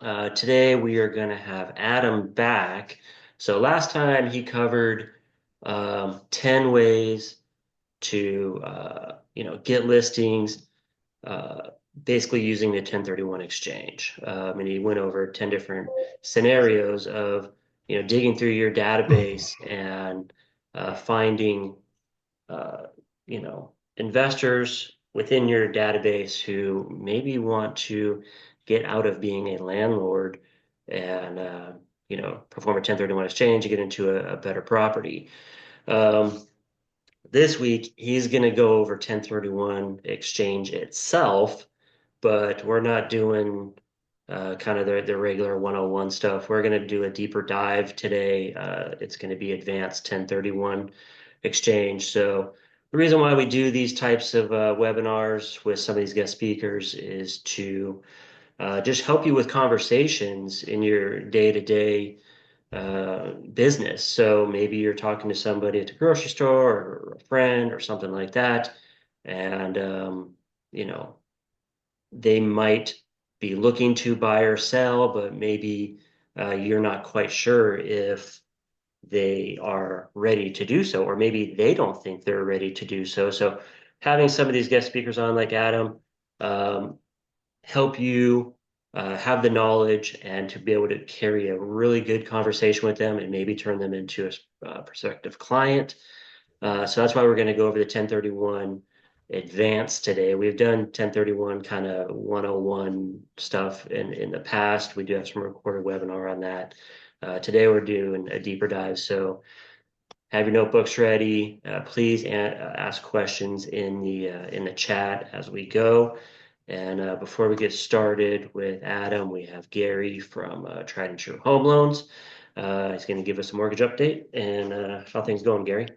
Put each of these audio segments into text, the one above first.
Today we are going to have Adam back. So last time he covered 10 ways to get listings, basically using the 1031 exchange. And he went over 10 different scenarios of digging through your database and finding investors within your database who maybe want to get out of being a landlord and perform a 1031 exchange to get into a better property. Um, this week he's going to go over 1031 exchange itself, but we're not doing kind of the regular 101 stuff. We're going to do a deeper dive today. It's going to be advanced 1031 exchange. So the reason why we do these types of webinars with some of these guest speakers is to just help you with conversations in your day-to-day business. So maybe you're talking to somebody at the grocery store or a friend or something like that, and you know, they might be looking to buy or sell, but maybe you're not quite sure if they are ready to do so, or maybe they don't think they're ready to do so. So having some of these guest speakers on, like Adam, um, help you have the knowledge and to be able to carry a really good conversation with them and maybe turn them into a prospective client. So that's why we're going to go over the 1031 advanced today. We've done 1031 kind of 101 stuff in the past. We do have some recorded webinar on that. Today we're doing a deeper dive. So have your notebooks ready. Please ask questions in the chat as we go. And before we get started with Adam, we have Gary from Tried and True Home Loans. He's going to give us a mortgage update and how things going, Gary.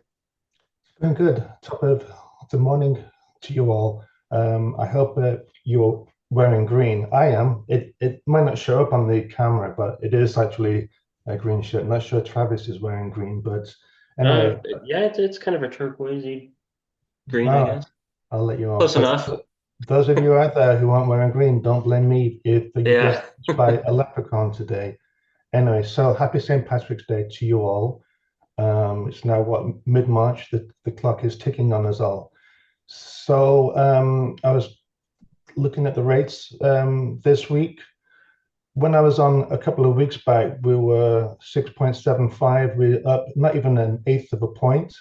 Doing good. Top of the morning to you all. I hope that you're wearing green. I am. It might not show up on the camera, but it is actually a green shirt. Not sure Travis is wearing green, but anyway, Yeah, it's kind of a turquoisey green, I uh, guess. I'll let you off. Close But enough. those of you out there who aren't wearing green, don't blame me if you get Yeah. touched by a leprechaun today. Anyway, so happy St. Patrick's Day to you all. It's now what, mid-March. The clock is ticking on us all. So I was looking at the rates this week. When I was on a couple of weeks back, we were 6.75. We're up not even an eighth of a point.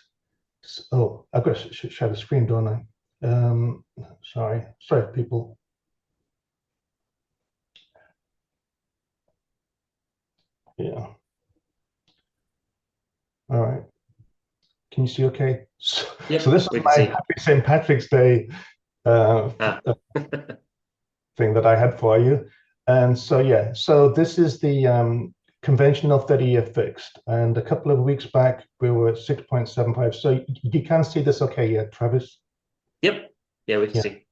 Oh, I've got to share the screen, don't I? Sorry, people. Yeah. All right. Can you see okay? So Yep, this is we can my see. happy St. Patrick's Day uh, Ah. thing that I had for you. And so, yeah, so this is the conventional 30-year fixed. And a couple of weeks back, we were at 6.75. So you can see this okay yet, Travis? Yep. Yeah, we can Yeah. see.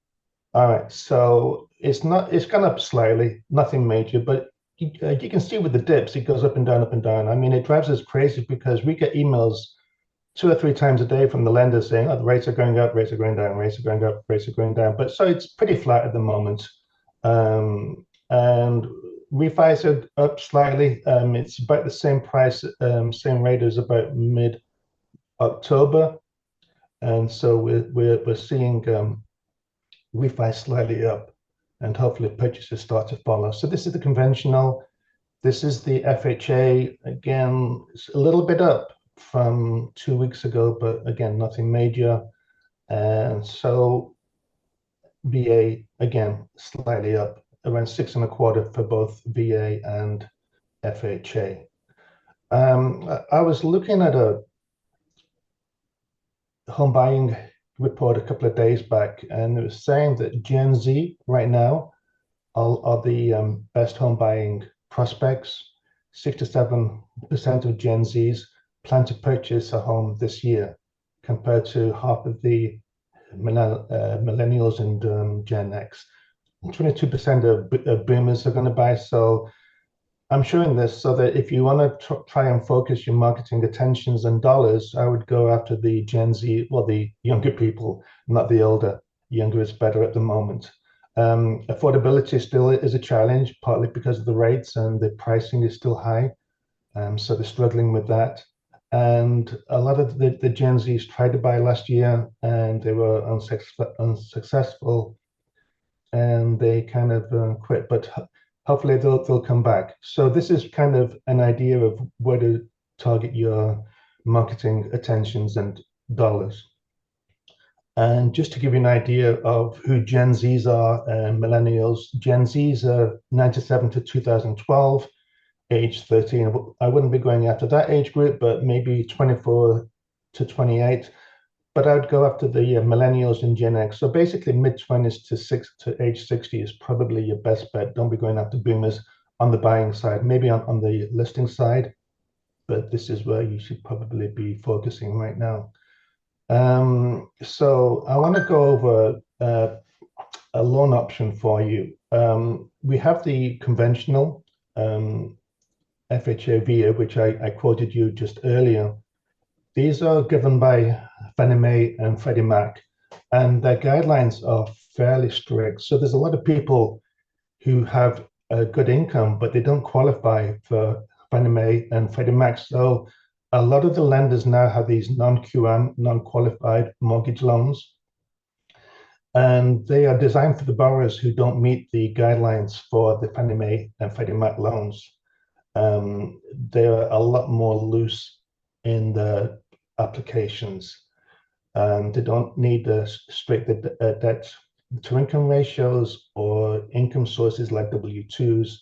All right. So it's gone up slightly, nothing major, but you can see with the dips, it goes up and down, up and down. I mean, it drives us crazy because we get emails 2 or 3 times a day from the lenders saying, oh, the rates are going up, rates are going down, rates are going up, rates are going down. But so it's pretty flat at the moment. And refis are up slightly. It's about the same price, same rate as about mid-October. And so we're seeing refi slightly up and hopefully purchases start to follow. So this is the conventional. This is the FHA. Again, it's a little bit up from 2 weeks ago, but again, nothing major. And so VA, again, slightly up, around 6.25 for both VA and FHA. I was looking at a home buying report a couple of days back, and it was saying that Gen Z right now are the best home buying prospects. 67% of Gen Zs plan to purchase a home this year, compared to half of the millennials and Gen X. 22% of boomers are going to buy. So I'm showing this so that if you want to try and focus your marketing attentions and dollars, I would go after the Gen Z, well, the younger people, not the older. Younger is better at the moment. Affordability still is a challenge, partly because of the rates and the pricing is still high. So they're struggling with that. And a lot of the Gen Zs tried to buy last year and they were unsuccessful and they kind of quit. But hopefully they'll come back. So this is kind of an idea of where to target your marketing attentions and dollars. And just to give you an idea of who Gen Zs are and millennials, Gen Zs are 97 to 2012, age 13. I wouldn't be going after that age group, but maybe 24 to 28. But I would go after the millennials and Gen X. So basically mid-20s to age 60 is probably your best bet. Don't be going after boomers on the buying side, maybe on the listing side, but this is where you should probably be focusing right now. So I want to go over a loan option for you. We have the conventional FHA VIA, which I quoted you just earlier. These are given by Fannie Mae and Freddie Mac, and their guidelines are fairly strict. So there's a lot of people who have a good income, but they don't qualify for Fannie Mae and Freddie Mac. So a lot of the lenders now have these non-QM, non-qualified mortgage loans, and they are designed for the borrowers who don't meet the guidelines for the Fannie Mae and Freddie Mac loans. They're a lot more loose in the applications. They don't need strict debt to income ratios or income sources like W-2s.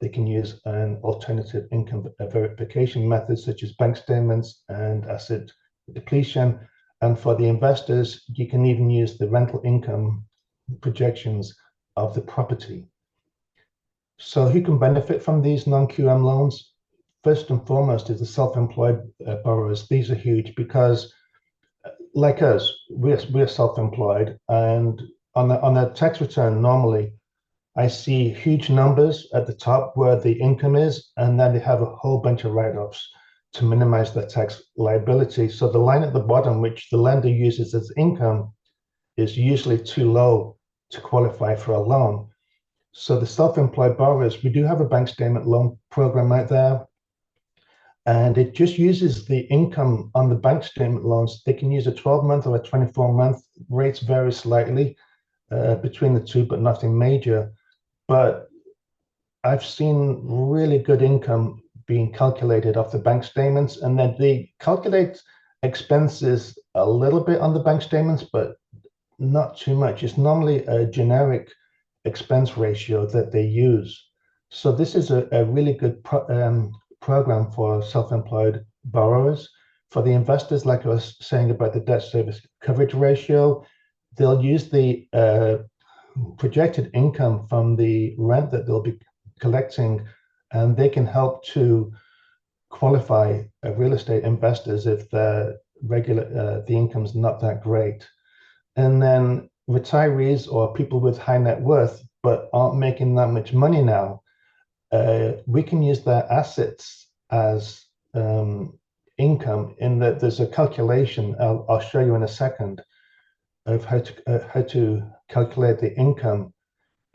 They can use an alternative income verification method such as bank statements and asset depletion. And for the investors, you can even use the rental income projections of the property. So who can benefit from these non-QM loans? First and foremost is the self-employed borrowers. These are huge because, like us, we're self-employed, and on a tax return, normally I see huge numbers at the top where the income is, and then they have a whole bunch of write-offs to minimize their tax liability. So the line at the bottom, which the lender uses as income, is usually too low to qualify for a loan. So the self-employed borrowers, we do have a bank statement loan program out there, and it just uses the income on the bank statement loans. They can use a 12-month or a 24-month. Rates vary slightly between the two, but nothing major. But I've seen really good income being calculated off the bank statements, and then they calculate expenses a little bit on the bank statements, but not too much. It's normally a generic expense ratio that they use. So this is a really good program for self-employed borrowers. For the investors, like I was saying about the debt service coverage ratio, they'll use the projected income from the rent that they'll be collecting, and they can help to qualify real estate investors if the income's not that great. And then retirees or people with high net worth but aren't making that much money now, we can use their assets as income, in that there's a calculation I'll show you in a second of how to calculate the income.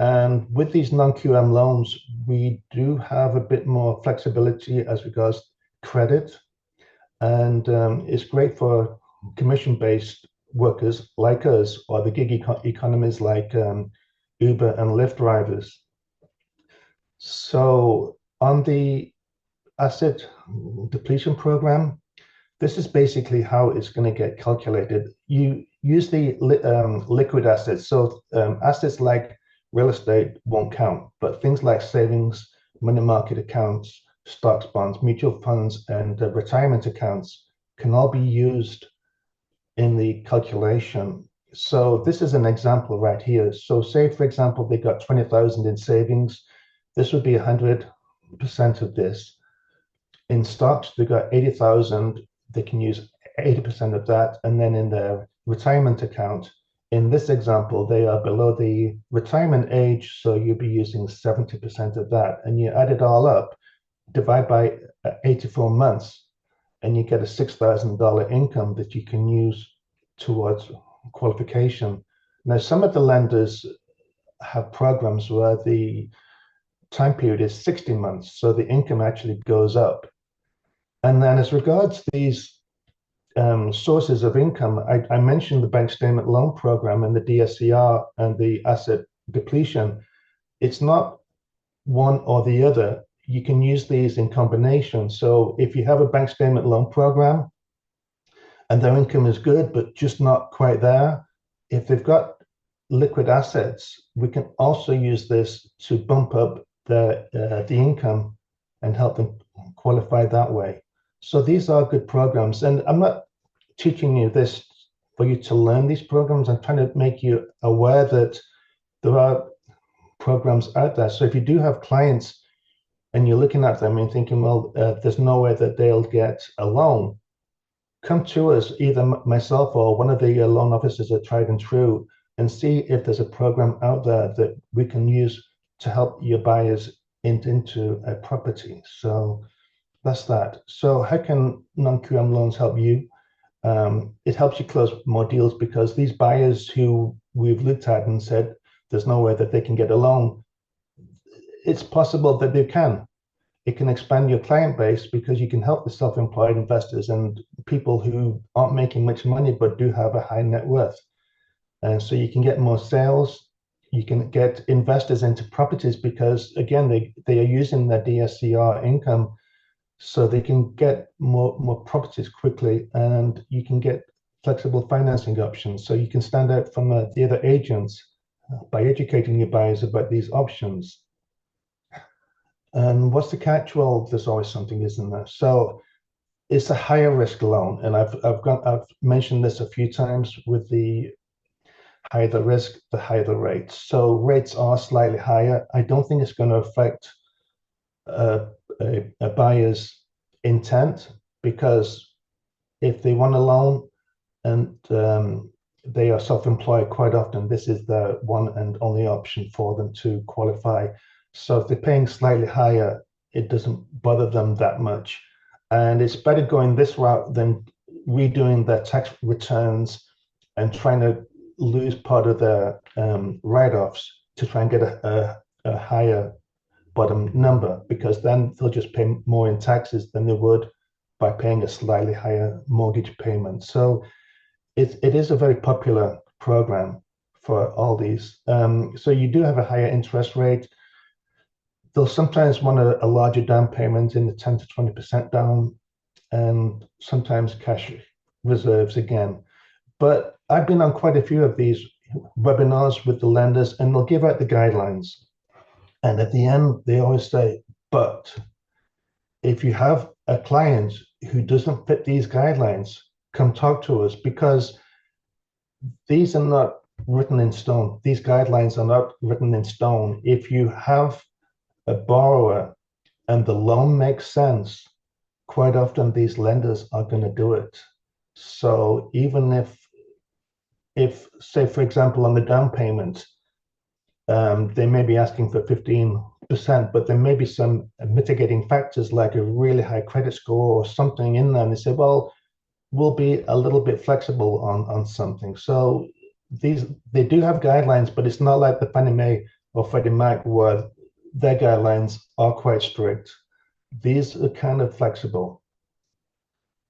And with these non-QM loans, we do have a bit more flexibility as regards credit, and it's great for commission-based workers like us, or the gig economies like Uber and Lyft drivers. So on the asset depletion program, this is basically how it's going to get calculated. You use the liquid assets. So assets like real estate won't count, but things like savings, money market accounts, stocks, bonds, mutual funds, and retirement accounts can all be used in the calculation. So this is an example right here. So say, for example, they got 20,000 in savings. This would be 100% of this. In stocks, they got 80,000. They can use 80% of that. And then in their retirement account, in this example, they are below the retirement age, so you'll be using 70% of that. And you add it all up, divide by 84 months, and you get a $6,000 income that you can use towards qualification. Now, some of the lenders have programs where the time period is 60 months, so the income actually goes up. And then as regards these sources of income, I mentioned the bank statement loan program and the DSCR and the asset depletion. It's not one or the other. You can use these in combination. So if you have a bank statement loan program and their income is good, but just not quite there, if they've got liquid assets, we can also use this to bump up the income and help them qualify that way. So these are good programs. And I'm not teaching you this for you to learn these programs. I'm trying to make you aware that there are programs out there. So if you do have clients and you're looking at them and thinking, well, there's no way that they'll get a loan, come to us, either myself or one of the loan officers at Tried and True, and see if there's a program out there that we can use to help your buyers into a property. So that's that. So how can non-QM loans help you? It helps you close more deals because these buyers who we've looked at and said there's no way that they can get a loan, it's possible that they can. It can expand your client base because you can help the self-employed investors and people who aren't making much money but do have a high net worth. And so you can get more sales. You can get investors into properties because, again, they are using their DSCR income so they can get more properties quickly, and you can get flexible financing options. So you can stand out from the other agents by educating your buyers about these options. And what's the catch? Well, there's always something, isn't there? So it's a higher risk loan, and I've mentioned this a few times. With the higher the risk, the higher the rates. So rates are slightly higher. I don't think it's going to affect uh, a buyer's intent, because if they want a loan and they are self-employed, quite often this is the one and only option for them to qualify. So if they're paying slightly higher, it doesn't bother them that much. And it's better going this route than redoing their tax returns and trying to lose part of their write-offs to try and get a higher bottom number, because then they'll just pay more in taxes than they would by paying a slightly higher mortgage payment. So it is a very popular program for all these. So you do have a higher interest rate. They'll sometimes want a larger down payment in the 10 to 20% down, and sometimes cash reserves again. But I've been on quite a few of these webinars with the lenders, and they'll give out the guidelines. And at the end, they always say, but if you have a client who doesn't fit these guidelines, come talk to us, because these are not written in stone. These guidelines are not written in stone. If you have a borrower and the loan makes sense, quite often these lenders are going to do it. So even if say, for example, on the down payment, they may be asking for 15%, but there may be some mitigating factors like a really high credit score or something in there. And they say, well, we'll be a little bit flexible on something. So they do have guidelines, but it's not like the Fannie Mae or Freddie Mac where their guidelines are quite strict. These are kind of flexible.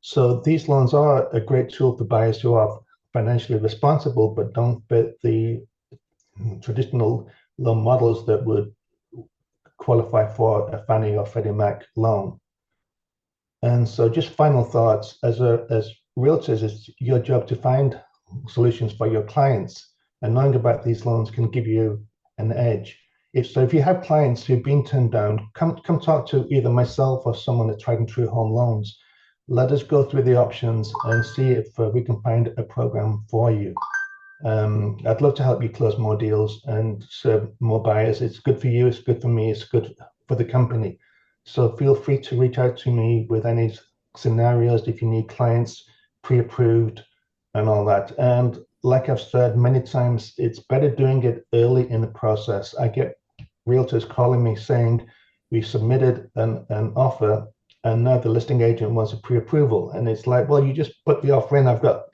So these loans are a great tool for buyers who are financially responsible but don't fit the traditional loan models that would qualify for a Fannie or Freddie Mac loan. And so just final thoughts, as realtors, it's your job to find solutions for your clients, and knowing about these loans can give you an edge. If you have clients who've been turned down, come talk to either myself or someone at Tried and True Home Loans. Let us go through the options and see if we can find a program for you. I'd love to help you close more deals and serve more buyers. It's good for you, it's good for me, it's good for the company. So feel free to reach out to me with any scenarios if you need clients pre-approved and all that. And like I've said many times, it's better doing it early in the process. I get realtors calling me saying, we submitted an offer and now the listing agent wants a pre-approval. And it's like, well, you just put the offer in. I've got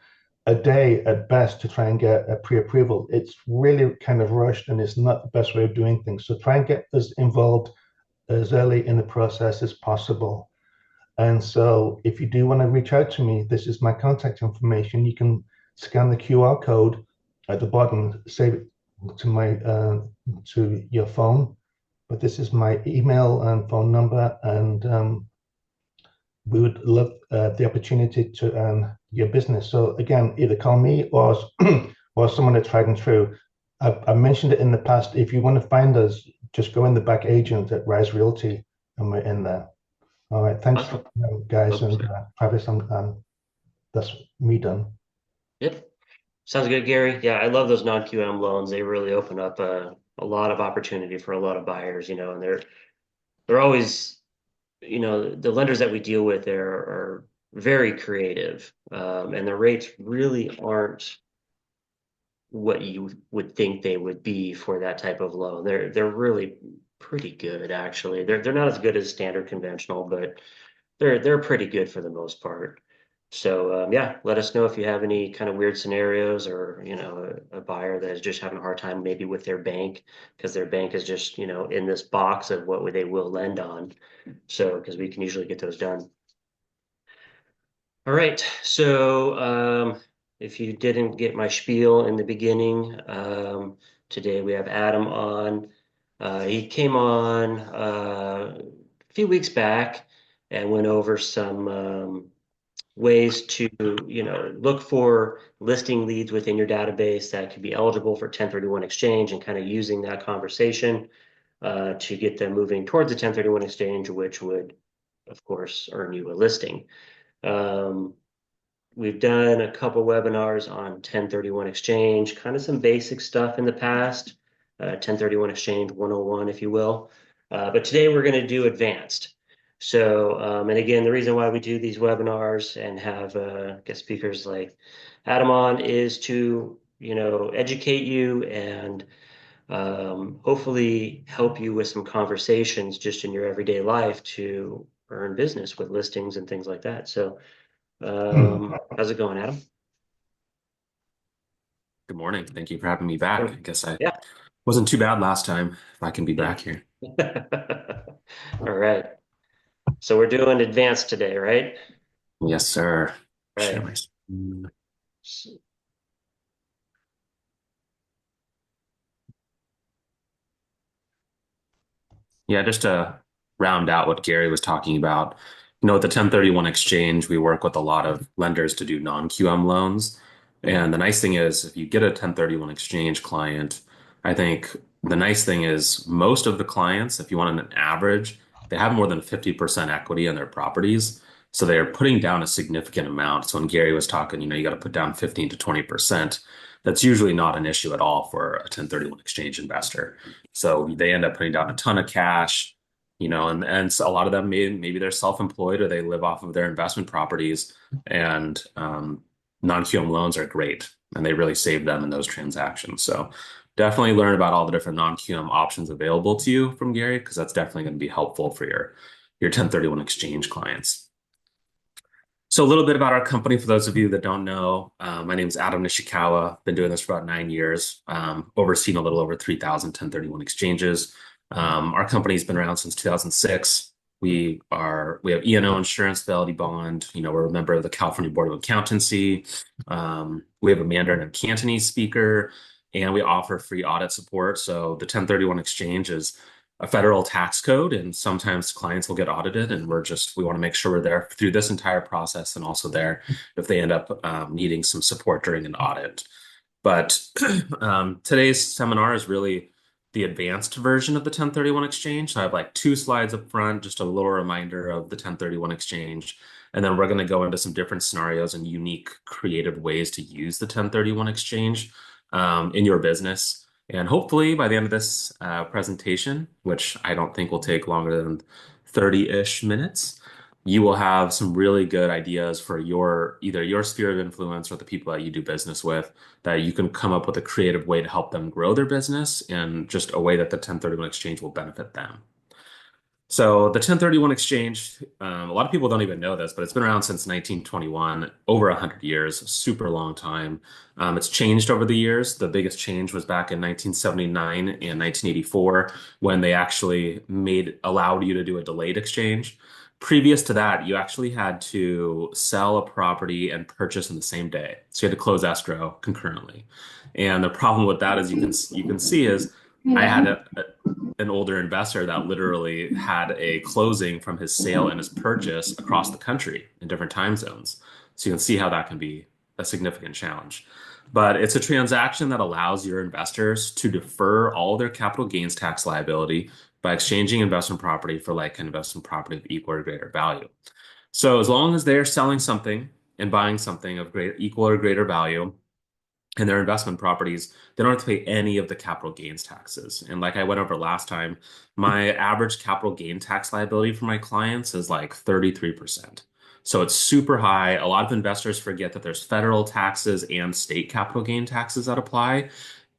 a day at best to try and get a pre-approval. It's really kind of rushed and it's not the best way of doing things. So try and get us involved as early in the process as possible. And so if you do want to reach out to me, this is my contact information. You can scan the QR code at the bottom, save it to my to your phone. But this is my email and phone number, and we would love the opportunity to earn your business. So again, either call me or or someone that's tried and true. I mentioned it in the past. If you want to find us, just go in the back agent at Rise Realty, and we're in there. All right. Thanks for Awesome. guys Oops. and Travis. That's me done. Yep. Sounds good, Gary. Yeah, I love those non-QM loans. They really open up a lot of opportunity for a lot of buyers, and they're always, the lenders that we deal with there are very creative, and the rates really aren't what you would think they would be for that type of loan. They're really pretty good, actually. They're not as good as standard conventional, but they're pretty good for the most part. So yeah, let us know if you have any kind of weird scenarios, or a buyer that is just having a hard time maybe with their bank, because their bank is just in this box of what they will lend on. So because we can usually get those done. All right. So if you didn't get my spiel in the beginning, today we have Adam on. He came on a few weeks back and went over some ways to, look for listing leads within your database that could be eligible for 1031 exchange, and kind of using that conversation to get them moving towards the 1031 exchange, which would, of course, earn you a listing. Um, we've done a couple webinars on 1031 exchange, kind of some basic stuff in the past, 1031 exchange 101, if you will. But today we're going to do advanced. So, and again, the reason why we do these webinars and have guest speakers like Adam on is to, educate you and hopefully help you with some conversations just in your everyday life to earn business with listings and things like that. So, how's it going, Adam? Good morning. Thank you for having me back. I Morning. guess I Yeah. wasn't too bad last time. If I can be Yeah. back here. All right. So we're doing advanced today, right? Yes, sir. Share Right. my screen. Yeah, just to round out what Gary was talking about, with the 1031 exchange, we work with a lot of lenders to do non-QM loans. And the nice thing is, if you get a 1031 exchange client, I think the nice thing is most of the clients, if you want an average, they have more than 50% equity in their properties. So they are putting down a significant amount. So when Gary was talking, you got to put down 15 to 20%. That's usually not an issue at all for a 1031 exchange investor. So they end up putting down a ton of cash, and so a lot of them maybe they're self-employed or they live off of their investment properties, and non-QM loans are great, and they really save them in those transactions. So definitely learn about all the different non-QM options available to you from Gary, because that's definitely going to be helpful for your 1031 exchange clients. So a little bit about our company for those of you that don't know. My name is Adam Nishikawa. Been doing this for about 9 years, overseen a little over 3,000 1031 exchanges. Our company's been around since 2006. We have E&O insurance, Fidelity Bond. We're a member of the California Board of Accountancy. We have a Mandarin and Cantonese speaker, and we offer free audit support. So the 1031 exchange is a federal tax code, and sometimes clients will get audited, and we want to make sure we're there through this entire process, and also there if they end up needing some support during an audit. But today's seminar is really the advanced version of the 1031 exchange. So I have like 2 slides up front, just a little reminder of the 1031 exchange. And then we're going to go into some different scenarios and unique creative ways to use the 1031 exchange in your business. And hopefully by the end of this presentation, which I don't think will take longer than 30-ish minutes, you will have some really good ideas for either your sphere of influence or the people that you do business with, that you can come up with a creative way to help them grow their business in just a way that the 1031 exchange will benefit them. So the 1031 exchange, a lot of people don't even know this, but it's been around since 1921, over 100 years, a super long time. It's changed over the years. The biggest change was back in 1979 and 1984 when they actually allowed you to do a delayed exchange. Previous to that, you actually had to sell a property and purchase in the same day. So you had to close escrow concurrently. And the problem with that, as you can see, is I had an older investor that literally had a closing from his sale and his purchase across the country in different time zones. So you can see how that can be a significant challenge. But it's a transaction that allows your investors to defer all their capital gains tax liability by exchanging investment property for like an investment property of equal or greater value. So as long as they're selling something and buying something of great equal or greater value, and their investment properties, they don't have to pay any of the capital gains taxes. And like I went over last time, my average capital gain tax liability for my clients is like 33%. So it's super high. A lot of investors forget that there's federal taxes and state capital gain taxes that apply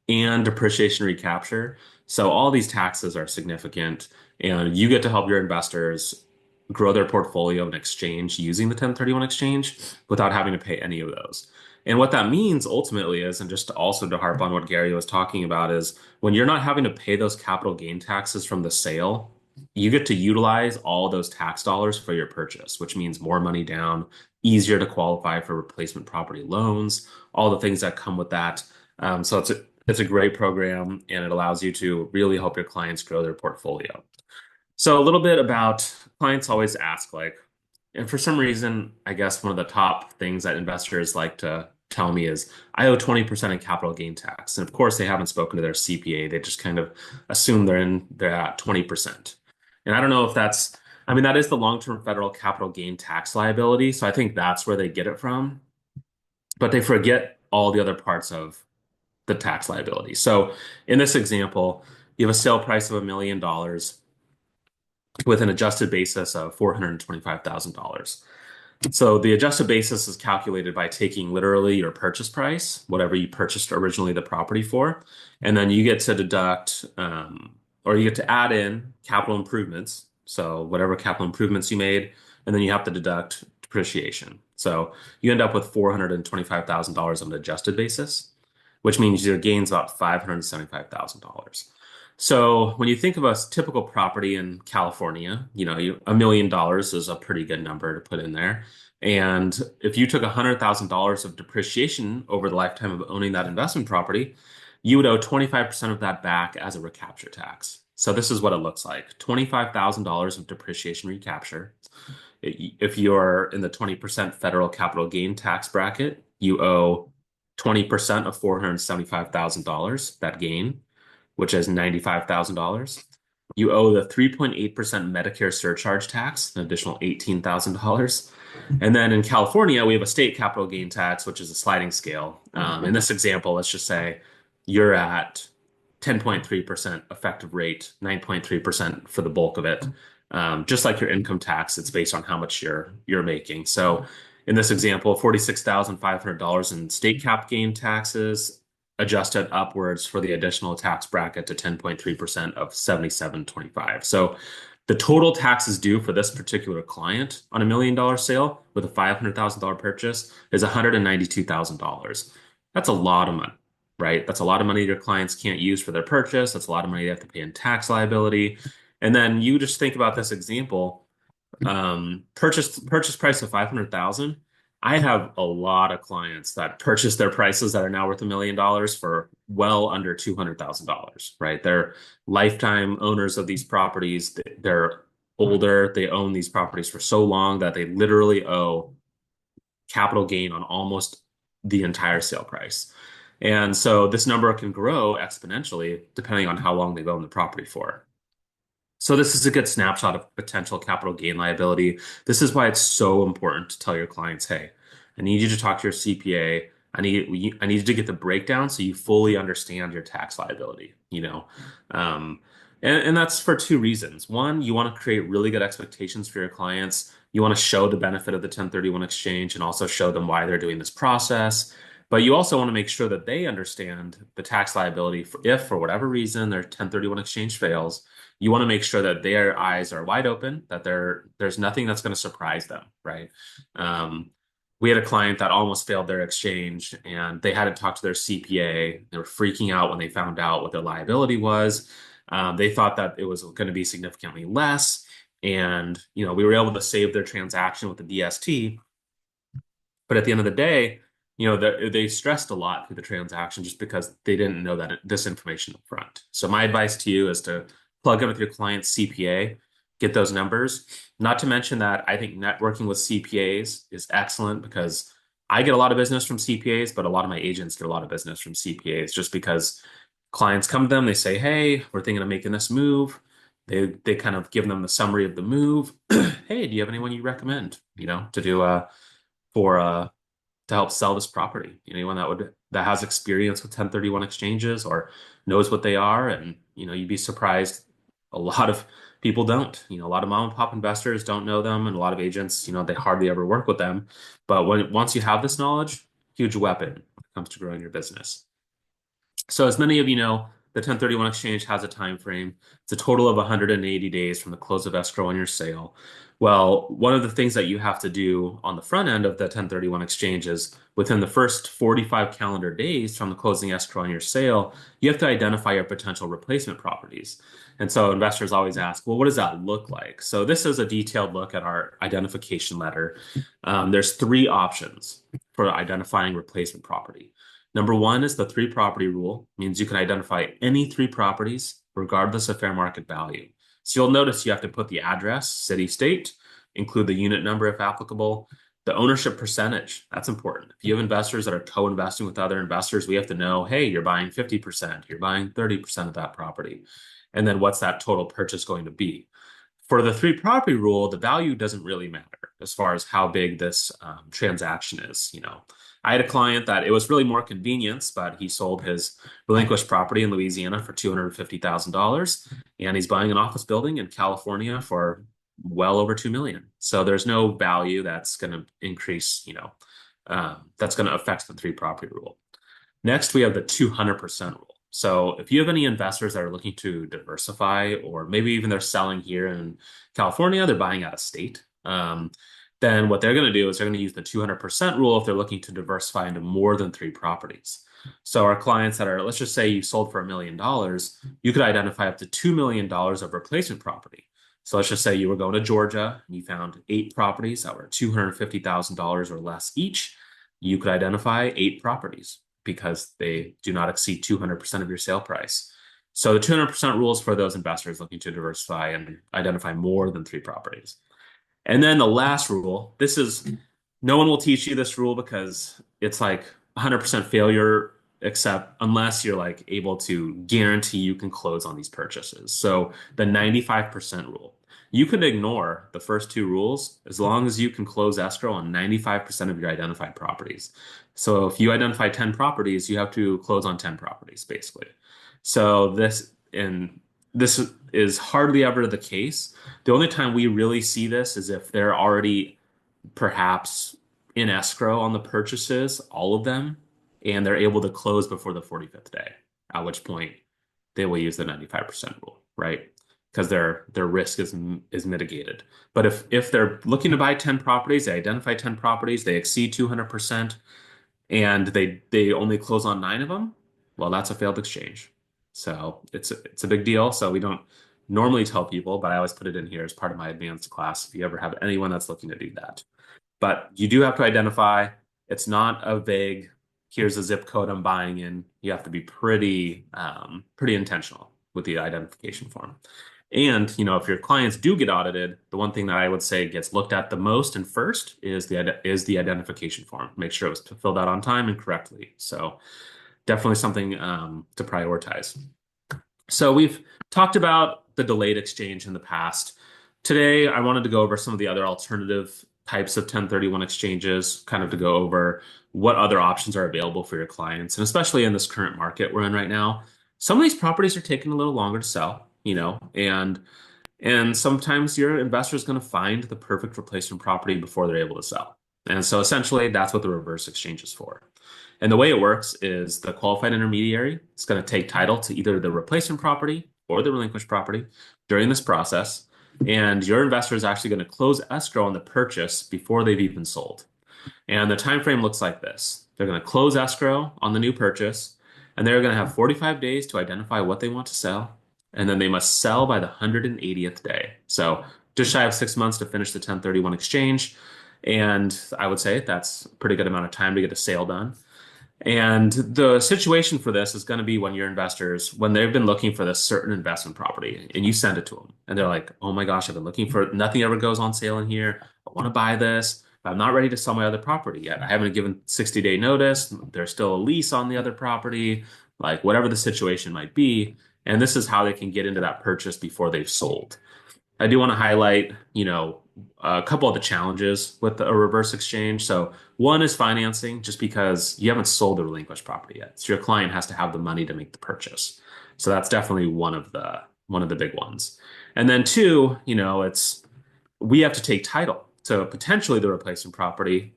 and depreciation recapture. So all these taxes are significant, and you get to help your investors grow their portfolio in exchange using the 1031 exchange without having to pay any of those. And what that means ultimately is, and just also to harp on what Gary was talking about, is when you're not having to pay those capital gain taxes from the sale, you get to utilize all those tax dollars for your purchase, which means more money down, easier to qualify for replacement property loans, all the things that come with that. So it's a great program, and it allows you to really help your clients grow their portfolio. So a little bit about clients always ask like, and for some reason, I guess one of the top things that investors like to tell me is I owe 20% in capital gain tax. And of course, they haven't spoken to their CPA. They just kind of assume they're at 20%. And I don't know if I mean, that is the long-term federal capital gain tax liability. So I think that's where they get it from. But they forget all the other parts of the tax liability. So in this example, you have a sale price of $1 million with an adjusted basis of $425,000. So the adjusted basis is calculated by taking literally your purchase price, whatever you purchased originally the property for, and then you get to deduct or you get to add in capital improvements. So whatever capital improvements you made, and then you have to deduct depreciation. So you end up with $425,000 on an adjusted basis, which means your gain's about $575,000. So when you think of a typical property in California, $1 million is a pretty good number to put in there. And if you took $100,000 of depreciation over the lifetime of owning that investment property, you would owe 25% of that back as a recapture tax. So this is what it looks like. $25,000 of depreciation recapture. If you're in the 20% federal capital gain tax bracket, you owe 20% of $475,000, that gain, which is $95,000. You owe the 3.8% Medicare surcharge tax, an additional $18,000. And then in California, we have a state capital gain tax, which is a sliding scale. In this example, let's just say you're at 10.3% effective rate, 9.3% for the bulk of it. Just like your income tax, it's based on how much you're making. So in this example, $46,500 in state cap gain taxes, adjusted upwards for the additional tax bracket to 10.3% of 77.25. So the total taxes due for this particular client on $1 million sale with a $500,000 purchase is $192,000. That's a lot of money, right? That's a lot of money your clients can't use for their purchase. That's a lot of money they have to pay in tax liability. And then you just think about this example, purchase price of 500,000. I have a lot of clients that purchase their prices that are now worth $1 million for well under $200,000, right? They're lifetime owners of these properties. They're older. They own these properties for so long that they literally owe capital gain on almost the entire sale price. And so this number can grow exponentially depending on how long they've owned the property for. So this is a good snapshot of potential capital gain liability. This is why it's so important to tell your clients, hey, I need you to talk to your CPA. I need you to get the breakdown so you fully understand your tax liability. And that's for two reasons. One, you want to create really good expectations for your clients. You want to show the benefit of the 1031 exchange and also show them why they're doing this process. But you also want to make sure that they understand the tax liability if for whatever reason their 1031 exchange fails. you want to make sure that their eyes are wide open, that there's nothing that's going to surprise them, right? Um, we had a client that almost failed their exchange and they had to talk to their CPA. They were freaking out when they found out what their liability was. They thought that it was going to be significantly less. And, we were able to save their transaction with the DST. But at the end of the day, they stressed a lot through the transaction just because they didn't know this information up front. So my advice to you is to plug in with your client's CPA, get those numbers. Not to mention that I think networking with CPAs is excellent because I get a lot of business from CPAs, but a lot of my agents get a lot of business from CPAs just because clients come to them, they say, "Hey, we're thinking of making this move." They kind of give them the summary of the move. "Hey, do you have anyone you recommend, to do for to help sell this property? Anyone that has experience with 1031 exchanges or knows what they are?" And you'd be surprised. A lot of people don't. A lot of mom and pop investors don't know them, and a lot of agents, they hardly ever work with them. But once you have this knowledge, huge weapon when it comes to growing your business. So as many of you know, the 1031 exchange has a time frame. It's a total of 180 days from the close of escrow on your sale. Well, one of the things that you have to do on the front end of the 1031 exchange is within the first 45 calendar days from the closing escrow on your sale, you have to identify your potential replacement properties. And so investors always ask, well, what does that look like? So this is a detailed look at our identification letter. There's three options for identifying replacement property. Number one is the three property rule, means you can identify any three properties regardless of fair market value. So you'll notice you have to put the address, city, state, include the unit number if applicable, the ownership percentage. That's important. If you have investors that are co-investing with other investors, we have to know, hey, you're buying 50%, you're buying 30% of that property. And then what's that total purchase going to be? For the three property rule, the value doesn't really matter as far as how big this transaction is. I had a client that it was really more convenience, but he sold his relinquished property in Louisiana for $250,000, and he's buying an office building in California for well over 2 million. So there's no value that's going to increase, that's going to affect the three property rule. Next, we have the 200% rule. So if you have any investors that are looking to diversify, or maybe even they're selling here in California, they're buying out of state, then what they're going to do is they're going to use the 200% rule if they're looking to diversify into more than three properties. So our clients that are, let's just say you sold for $1 million, you could identify up to $2 million of replacement property. So let's just say you were going to Georgia and you found 8 properties that were $250,000 or less each. You could identify 8 properties because they do not exceed 200% of your sale price. So the 200% rule is for those investors looking to diversify and identify more than 3 properties. And then the last rule, no one will teach you this rule because it's like 100% failure, except unless you're like able to guarantee you can close on these purchases. So the 95% rule. You can ignore the first 2 rules as long as you can close escrow on 95% of your identified properties. So if you identify 10 properties, you have to close on 10 properties, basically. So this is hardly ever the case. The only time we really see this is if they're already perhaps in escrow on the purchases, all of them, and they're able to close before the 45th day, at which point they will use the 95% rule, right? Because their risk is mitigated. But if they're looking to buy 10 properties, they identify 10 properties, they exceed 200%, and they only close on 9 of them, well, that's a failed exchange. So it's a big deal. So we don't normally tell people, but I always put it in here as part of my advanced class if you ever have anyone that's looking to do that. But you do have to identify. It's not a vague, here's a zip code I'm buying in. You have to be pretty intentional with the identification form. And if your clients do get audited, the one thing that I would say gets looked at the most and first is the identification form. Make sure it was filled out on time and correctly. So definitely something to prioritize. So we've talked about the delayed exchange in the past. Today, I wanted to go over some of the other alternative types of 1031 exchanges, kind of to go over what other options are available for your clients. And especially in this current market we're in right now, some of these properties are taking a little longer to sell, and sometimes your investor is going to find the perfect replacement property before they're able to sell. And so essentially, that's what the reverse exchange is for. And the way it works is the qualified intermediary is going to take title to either the replacement property or the relinquished property during this process. And your investor is actually going to close escrow on the purchase before they've even sold. And the time frame looks like this. They're going to close escrow on the new purchase, and they're going to have 45 days to identify what they want to sell. And then they must sell by the 180th day. So just shy of 6 months to finish the 1031 exchange. And I would say that's a pretty good amount of time to get a sale done. And the situation for this is going to be when your investors, when they've been looking for this certain investment property and you send it to them and they're like, oh my gosh, I've been looking for nothing ever goes on sale in here. I want to buy this, but I'm not ready to sell my other property yet. I haven't given 60-day notice. There's still a lease on the other property, like whatever the situation might be. And this is how they can get into that purchase before they've sold. I do want to highlight, a couple of the challenges with a reverse exchange. So one is financing, just because you haven't sold the relinquished property yet. So your client has to have the money to make the purchase. So that's definitely one of the big ones. And then two, it's we have to take title to potentially the replacement property,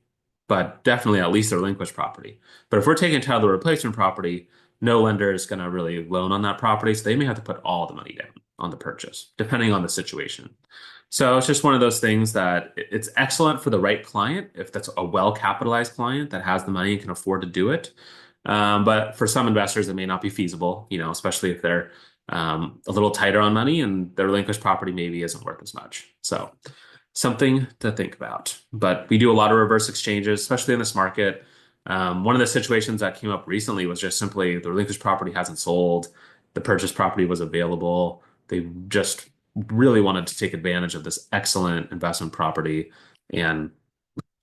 but definitely at least the relinquished property. But if we're taking title to the replacement property, no lender is going to really loan on that property. So they may have to put all the money down on the purchase, depending on the situation. So it's just one of those things that it's excellent for the right client, if that's a well-capitalized client that has the money and can afford to do it. But for some investors, it may not be feasible, especially if they're a little tighter on money and their relinquished property maybe isn't worth as much. So something to think about. But we do a lot of reverse exchanges, especially in this market. One of the situations that came up recently was just simply the relinquished property hasn't sold, the purchase property was available. They just really wanted to take advantage of this excellent investment property, and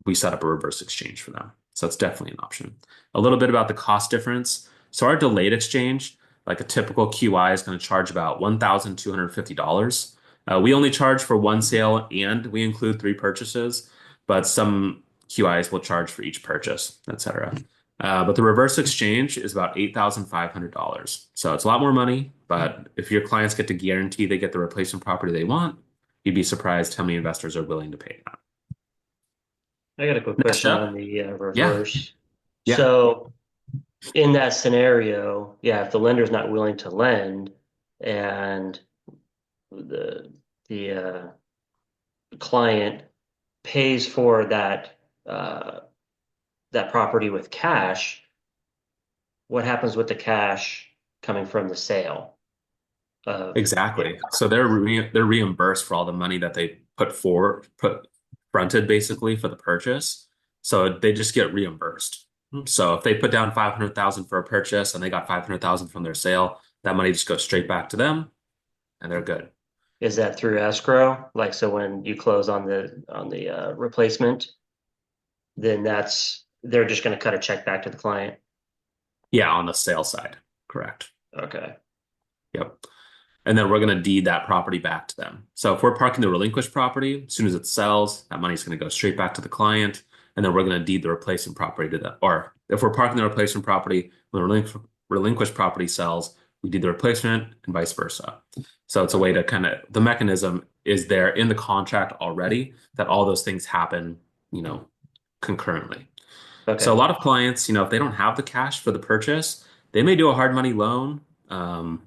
we set up a reverse exchange for them. So it's definitely an option. A little bit about the cost difference. So our delayed exchange, like a typical QI, is going to charge about $1,250. We only charge for one sale and we include 3 purchases, but some QIs will charge for each purchase, etc. But the reverse exchange is about $8,500. So it's a lot more money, but if your clients get to guarantee they get the replacement property they want, you'd be surprised how many investors are willing to pay that. I got a quick Next question up. on the Yeah. reverse. Yeah. So in that scenario, yeah, if the lender's not willing to lend and the client pays for that property with cash, what happens with the cash coming from the sale of Exactly. So they're reimbursed for all the money that they put fronted basically for the purchase. So they just get reimbursed. So if they put down 500,000 for a purchase and they got 500,000 from their sale, that money just goes straight back to them and they're good. Is that through escrow? Like, so when you close on the replacement, then they're just going to cut a check back to the client. Yeah, on the sale side. Correct. Okay. Yep. And then we're going to deed that property back to them. So if we're parking the relinquished property, as soon as it sells, that money's going to go straight back to the client. And then we're going to deed the replacement property to them. Or if we're parking the replacement property, when the relinquished property sells, we deed the replacement and vice versa. So it's a way to the mechanism is there in the contract already that all those things happen, concurrently. Okay. So a lot of clients, if they don't have the cash for the purchase, they may do a hard money loan,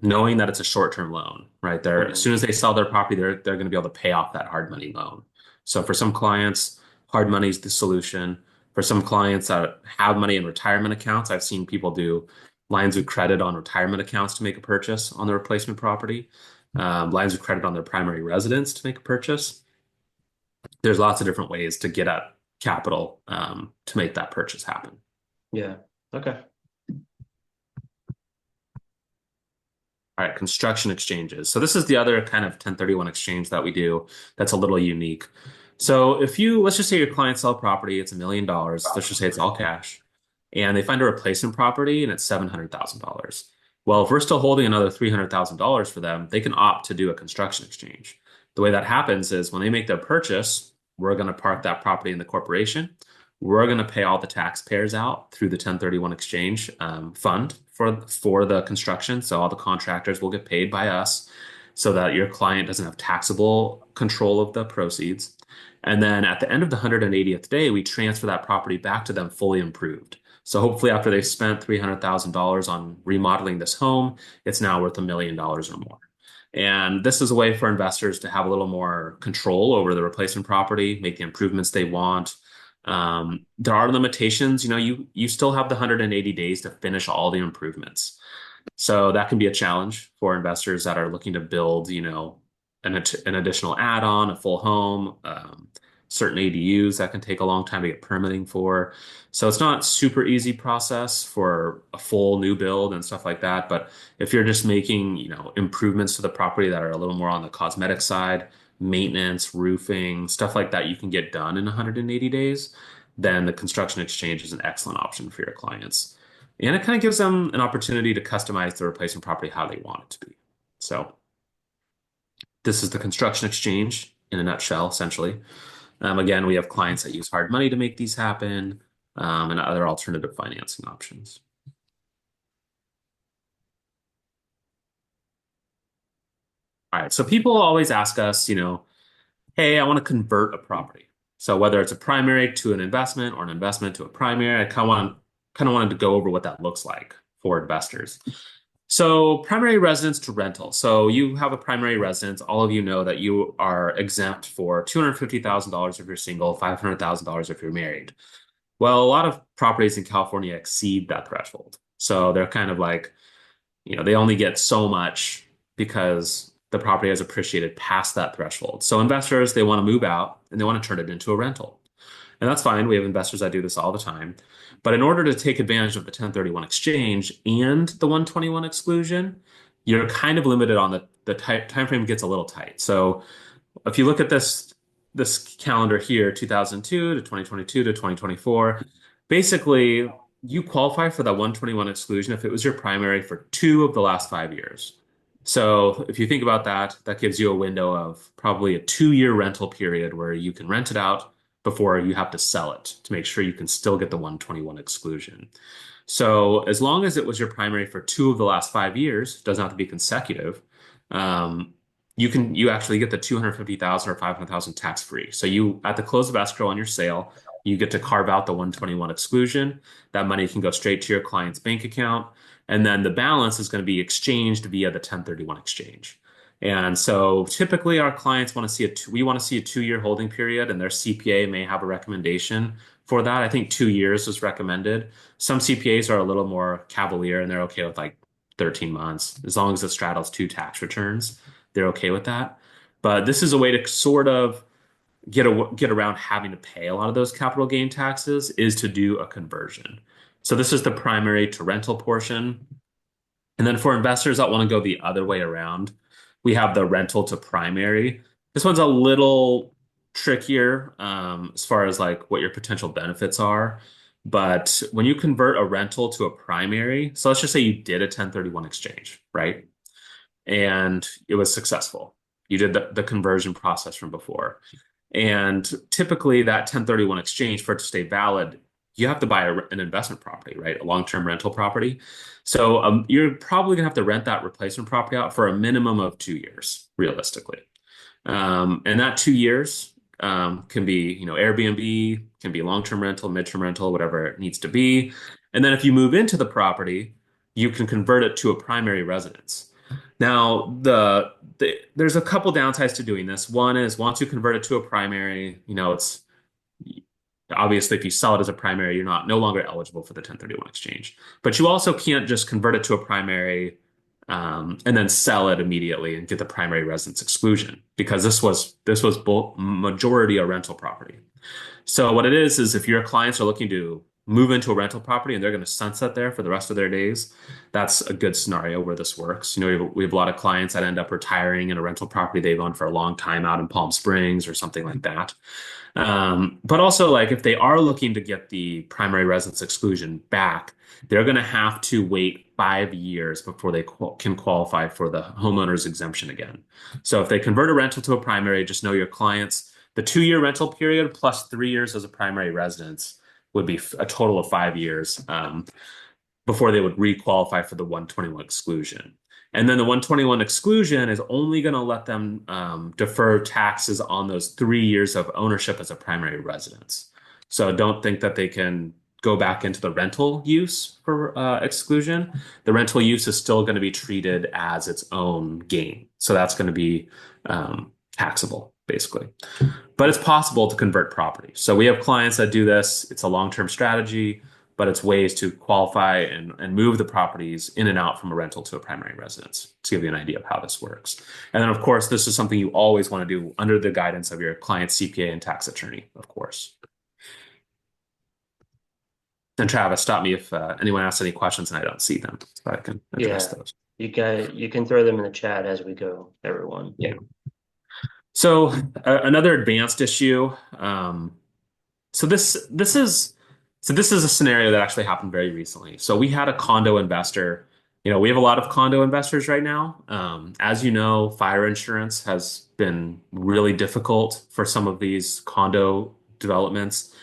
knowing that it's a short-term loan, right? As soon as they sell their property, they're going to be able to pay off that hard money loan. So for some clients, hard money is the solution. For some clients that have money in retirement accounts, I've seen people do lines of credit on retirement accounts to make a purchase on the replacement property, lines of credit on their primary residence to make a purchase. There's lots of different ways to get at capital to make that purchase happen. Yeah. Okay. All right, construction exchanges. So this is the other kind of 1031 exchange that we do that's a little unique. So let's just say your client sell property, it's $1 million. Let's just say it's all cash. And they find a replacement property and it's $700,000. Well, if we're still holding another $300,000 for them, they can opt to do a construction exchange. The way that happens is when they make their purchase, we're going to park that property in the corporation. We're going to pay all the taxpayers out through the 1031 exchange fund for the construction. So all the contractors will get paid by us so that your client doesn't have taxable control of the proceeds. And then at the end of the 180th day, we transfer that property back to them fully improved. So hopefully after they've spent $300,000 on remodeling this home, it's now worth $1 million or more. And this is a way for investors to have a little more control over the replacement property, make the improvements they want. There are limitations. You still have the 180 days to finish all the improvements. So that can be a challenge for investors that are looking to build, an additional add-on, a full home, certain ADUs that can take a long time to get permitting for. So it's not super easy process for a full new build and stuff like that. But if you're just making, improvements to the property that are a little more on the cosmetic side, maintenance, roofing, stuff like that, you can get done in 180 days, then the construction exchange is an excellent option for your clients. And it kind of gives them an opportunity to customize the replacement property how they want it to be. So this is the construction exchange in a nutshell, essentially. Again, we have clients that use hard money to make these happen, and other alternative financing options. All right, so people always ask us, hey, I want to convert a property. So whether it's a primary to an investment or an investment to a primary, I kind of wanted to go over what that looks like for investors. So primary residence to rental. So you have a primary residence. All of you know that you are exempt for $250,000 if you're single, $500,000 if you're married. Well, a lot of properties in California exceed that threshold. So they're kind of like, they only get so much because the property has appreciated past that threshold. So investors, they want to move out and they want to turn it into a rental. And that's fine. We have investors that do this all the time. But in order to take advantage of the 1031 exchange and the 121 exclusion, you're kind of limited on the time frame gets a little tight. So if you look at this calendar here, 2002 to 2022 to 2024, basically you qualify for that 121 exclusion if it was your primary for 2 of the last 5 years. So if you think about that, that gives you a window of probably a 2-year rental period where you can rent it out before you have to sell it to make sure you can still get the 121 exclusion. So as long as it was your primary for 2 of the last 5 years, doesn't have to be consecutive, you actually get the 250,000 or 500,000 tax free. So you at the close of escrow on your sale, you get to carve out the 121 exclusion. That money can go straight to your client's bank account, and then the balance is going to be exchanged via the 1031 exchange. And so typically our clients want to see we want to see a 2-year holding period, and their CPA may have a recommendation for that. I think 2 years is recommended. Some CPAs are a little more cavalier and they're okay with like 13 months. As long as it straddles 2 tax returns, they're okay with that. But this is a way to sort of get around having to pay a lot of those capital gain taxes is to do a conversion. So this is the primary to rental portion. And then for investors that want to go the other way around, we have the rental to primary. This one's a little trickier as far as like what your potential benefits are. But when you convert a rental to a primary, so let's just say you did a 1031 exchange, right? And it was successful. You did the conversion process from before. And typically that 1031 exchange for it to stay valid, you have to buy an investment property, right? A long-term rental property. So you're probably gonna have to rent that replacement property out for a minimum of 2 years, realistically. And that 2 years can be, Airbnb, can be long-term rental, mid-term rental, whatever it needs to be. And then if you move into the property, you can convert it to a primary residence. Now, there's a couple downsides to doing this. One is once you convert it to a primary, it's obviously if you sell it as a primary, you're no longer eligible for the 1031 exchange. But you also can't just convert it to a primary and then sell it immediately and get the primary residence exclusion because this was both majority a rental property. So what it is if your clients are looking to move into a rental property and they're going to sunset there for the rest of their days, that's a good scenario where this works. We have a lot of clients that end up retiring in a rental property they've owned for a long time out in Palm Springs or something like that. But also, like if they are looking to get the primary residence exclusion back, they're going to have to wait 5 years before they can qualify for the homeowner's exemption again. So if they convert a rental to a primary, just know your clients, the 2-year rental period plus 3 years as a primary residence would be a total of 5 years before they would re-qualify for the 121 exclusion. And then the 121 exclusion is only going to let them defer taxes on those 3 years of ownership as a primary residence. So don't think that they can go back into the rental use for exclusion, the rental use is still going to be treated as its own gain. So that's going to be taxable, basically. But it's possible to convert property. So we have clients that do this. It's a long-term strategy, but it's ways to qualify and move the properties in and out from a rental to a primary residence to give you an idea of how this works. And then, of course, this is something you always want to do under the guidance of your client's CPA and tax attorney, of course. And Travis, stop me if anyone asks any questions and I don't see them, so I can address those. You can throw them in the chat as we go, everyone. Yeah. So another advanced issue. So this is a scenario that actually happened very recently. So we had a condo investor. We have a lot of condo investors right now. As you know, fire insurance has been really difficult for some of these condo developments.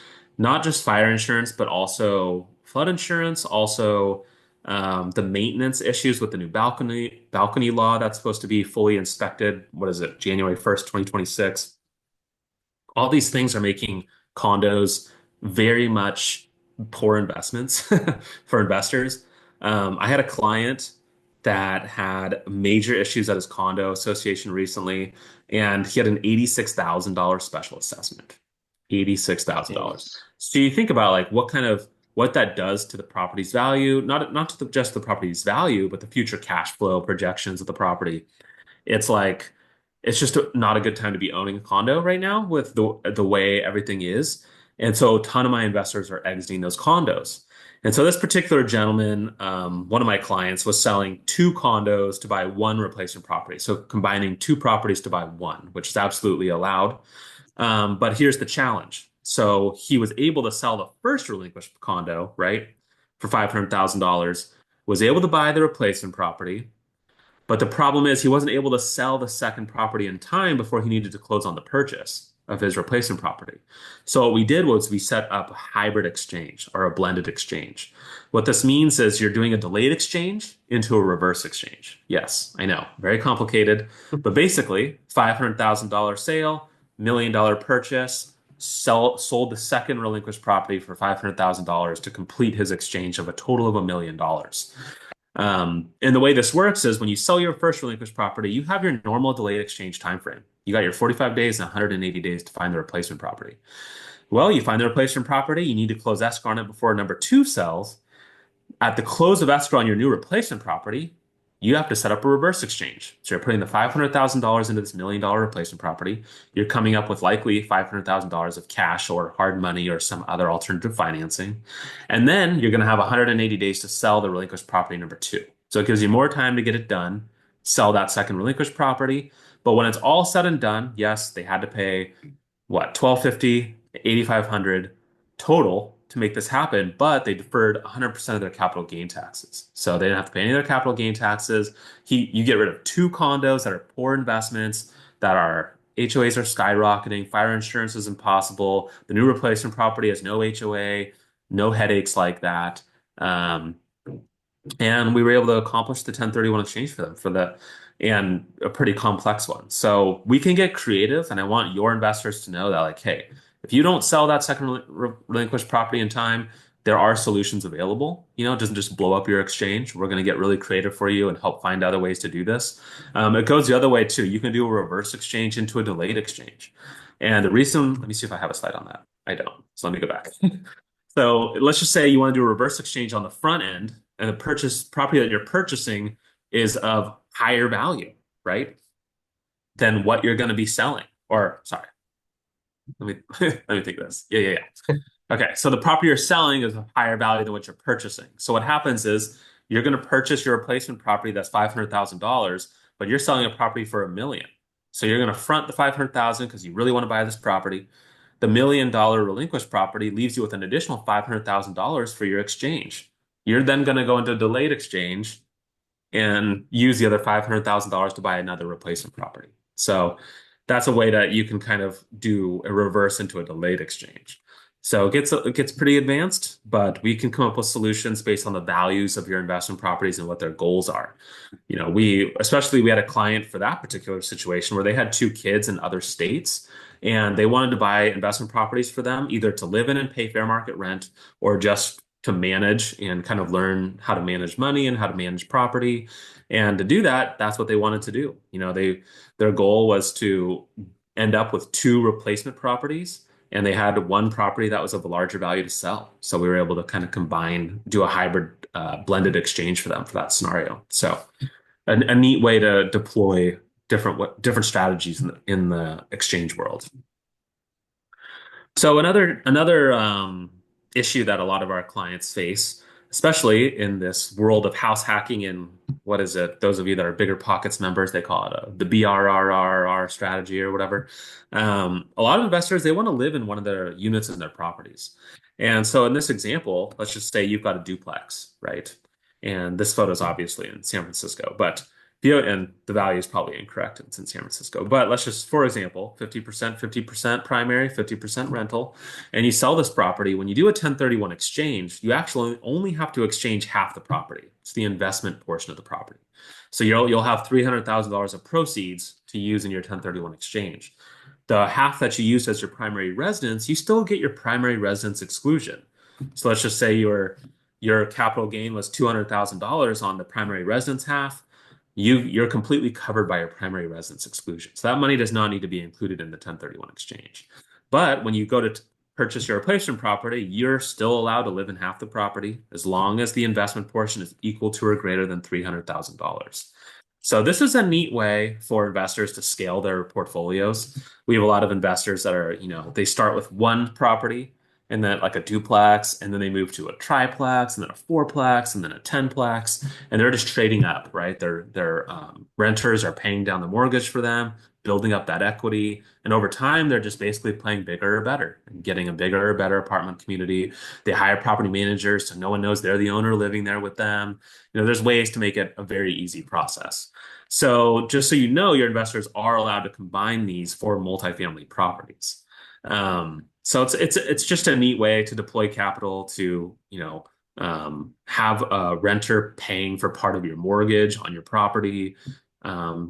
Not just fire insurance, but also flood insurance, also the maintenance issues with the new balcony law that's supposed to be fully inspected. What is it? January 1st, 2026. All these things are making condos very much poor investments for investors. I had a client that had major issues at his condo association recently, and he had an $86,000 special assessment. $86,000. Jeez. So you think about like what that does to the property's value, not to just the property's value, but the future cash flow projections of the property. It's like it's just not a good time to be owning a condo right now with the way everything is. And so a ton of my investors are exiting those condos. And so this particular gentleman, one of my clients, was selling two condos to buy one replacement property. So combining two properties to buy one, which is absolutely allowed. But here's the challenge. So he was able to sell the first relinquished condo, right, for $500,000, was able to buy the replacement property. But the problem is he wasn't able to sell the second property in time before he needed to close on the purchase of his replacement property. So what we did was we set up a hybrid exchange or a blended exchange. What this means is you're doing a delayed exchange into a reverse exchange. Yes, I know, very complicated, but basically $500,000 sale, $1 million purchase, sold the second relinquished property for $500,000 to complete his exchange of a total of $1 million. And the way this works is when you sell your first relinquished property, you have your normal delayed exchange time frame. You got your 45 days and 180 days to find the replacement property. Well, you find the replacement property, you need to close escrow on it before number two sells. At the close of escrow on your new replacement property, you have to set up a reverse exchange. So you're putting the $500,000 into this $1 million replacement property. You're coming up with likely $500,000 of cash or hard money or some other alternative financing. And then you're going to have 180 days to sell the relinquished property number two. So it gives you more time to get it done, sell that second relinquished property. But when it's all said and done, yes, they had to pay what, $1,250, $8,500 total to make this happen, but they deferred 100% of their capital gain taxes. So they didn't have to pay any of their capital gain taxes. You get rid of two condos that are poor investments, that are HOAs are skyrocketing, fire insurance is impossible. The new replacement property has no HOA, no headaches like that. And we were able to accomplish the 1031 exchange for them and a pretty complex one. So we can get creative, and I want your investors to know that, like, hey, if you don't sell that second relinquished property in time, there are solutions available. It doesn't just blow up your exchange. We're going to get really creative for you and help find other ways to do this. It goes the other way too. You can do a reverse exchange into a delayed exchange. And the reason, let me see if I have a slide on that. I don't. So let me go back. So let's just say you want to do a reverse exchange on the front end, and the property that you're purchasing is of higher value, right, than what you're going to be selling. Or sorry, let me think of this. Yeah. Okay, so the property you're selling is of higher value than what you're purchasing. So what happens is you're going to purchase your replacement property that's $500,000, but you're selling a property for $1 million. So you're going to front the $500,000 because you really want to buy this property. The $1 million relinquished property leaves you with an additional $500,000 for your exchange. You're then going to go into a delayed exchange and use the other $500,000 to buy another replacement property. So that's a way that you can kind of do a reverse into a delayed exchange. So it gets pretty advanced, but we can come up with solutions based on the values of your investment properties and what their goals are. We had a client for that particular situation where they had two kids in other states, and they wanted to buy investment properties for them, either to live in and pay fair market rent, or just to manage and kind of learn how to manage money and how to manage property. And to do that, that's what they wanted to do. Their goal was to end up with two replacement properties, and they had one property that was of a larger value to sell. So we were able to kind of combine, do a hybrid blended exchange for them for that scenario. So a neat way to deploy different strategies in the exchange world. So another issue that a lot of our clients face, especially in this world of house hacking and what is it? Those of you that are Bigger Pockets members, they call it the BRRRR strategy or whatever. A lot of investors, they want to live in one of their units in their properties. And so in this example, let's just say you've got a duplex, right? And this photo is obviously in San Francisco, but and the value is probably incorrect. It's in San Francisco. But let's just, for example, 50% primary, 50% rental, and you sell this property. When you do a 1031 exchange, you actually only have to exchange half the property. It's the investment portion of the property. So you'll have $300,000 of proceeds to use in your 1031 exchange. The half that you use as your primary residence, you still get your primary residence exclusion. So let's just say your capital gain was $200,000 on the primary residence half. You're completely covered by your primary residence exclusion. So that money does not need to be included in the 1031 exchange. But when you go to purchase your replacement property, you're still allowed to live in half the property as long as the investment portion is equal to or greater than $300,000. So this is a neat way for investors to scale their portfolios. We have a lot of investors that are, they start with one property and then like a duplex, and then they move to a triplex, and then a fourplex, and then a tenplex, and they're just trading up, right? Their renters are paying down the mortgage for them, building up that equity, and over time they're just basically playing bigger or better and getting a bigger or better apartment community. They hire property managers so no one knows they're the owner living there with them. There's ways to make it a very easy process. So just so you know, your investors are allowed to combine these for multifamily properties. So it's just a neat way to deploy capital to, have a renter paying for part of your mortgage on your property.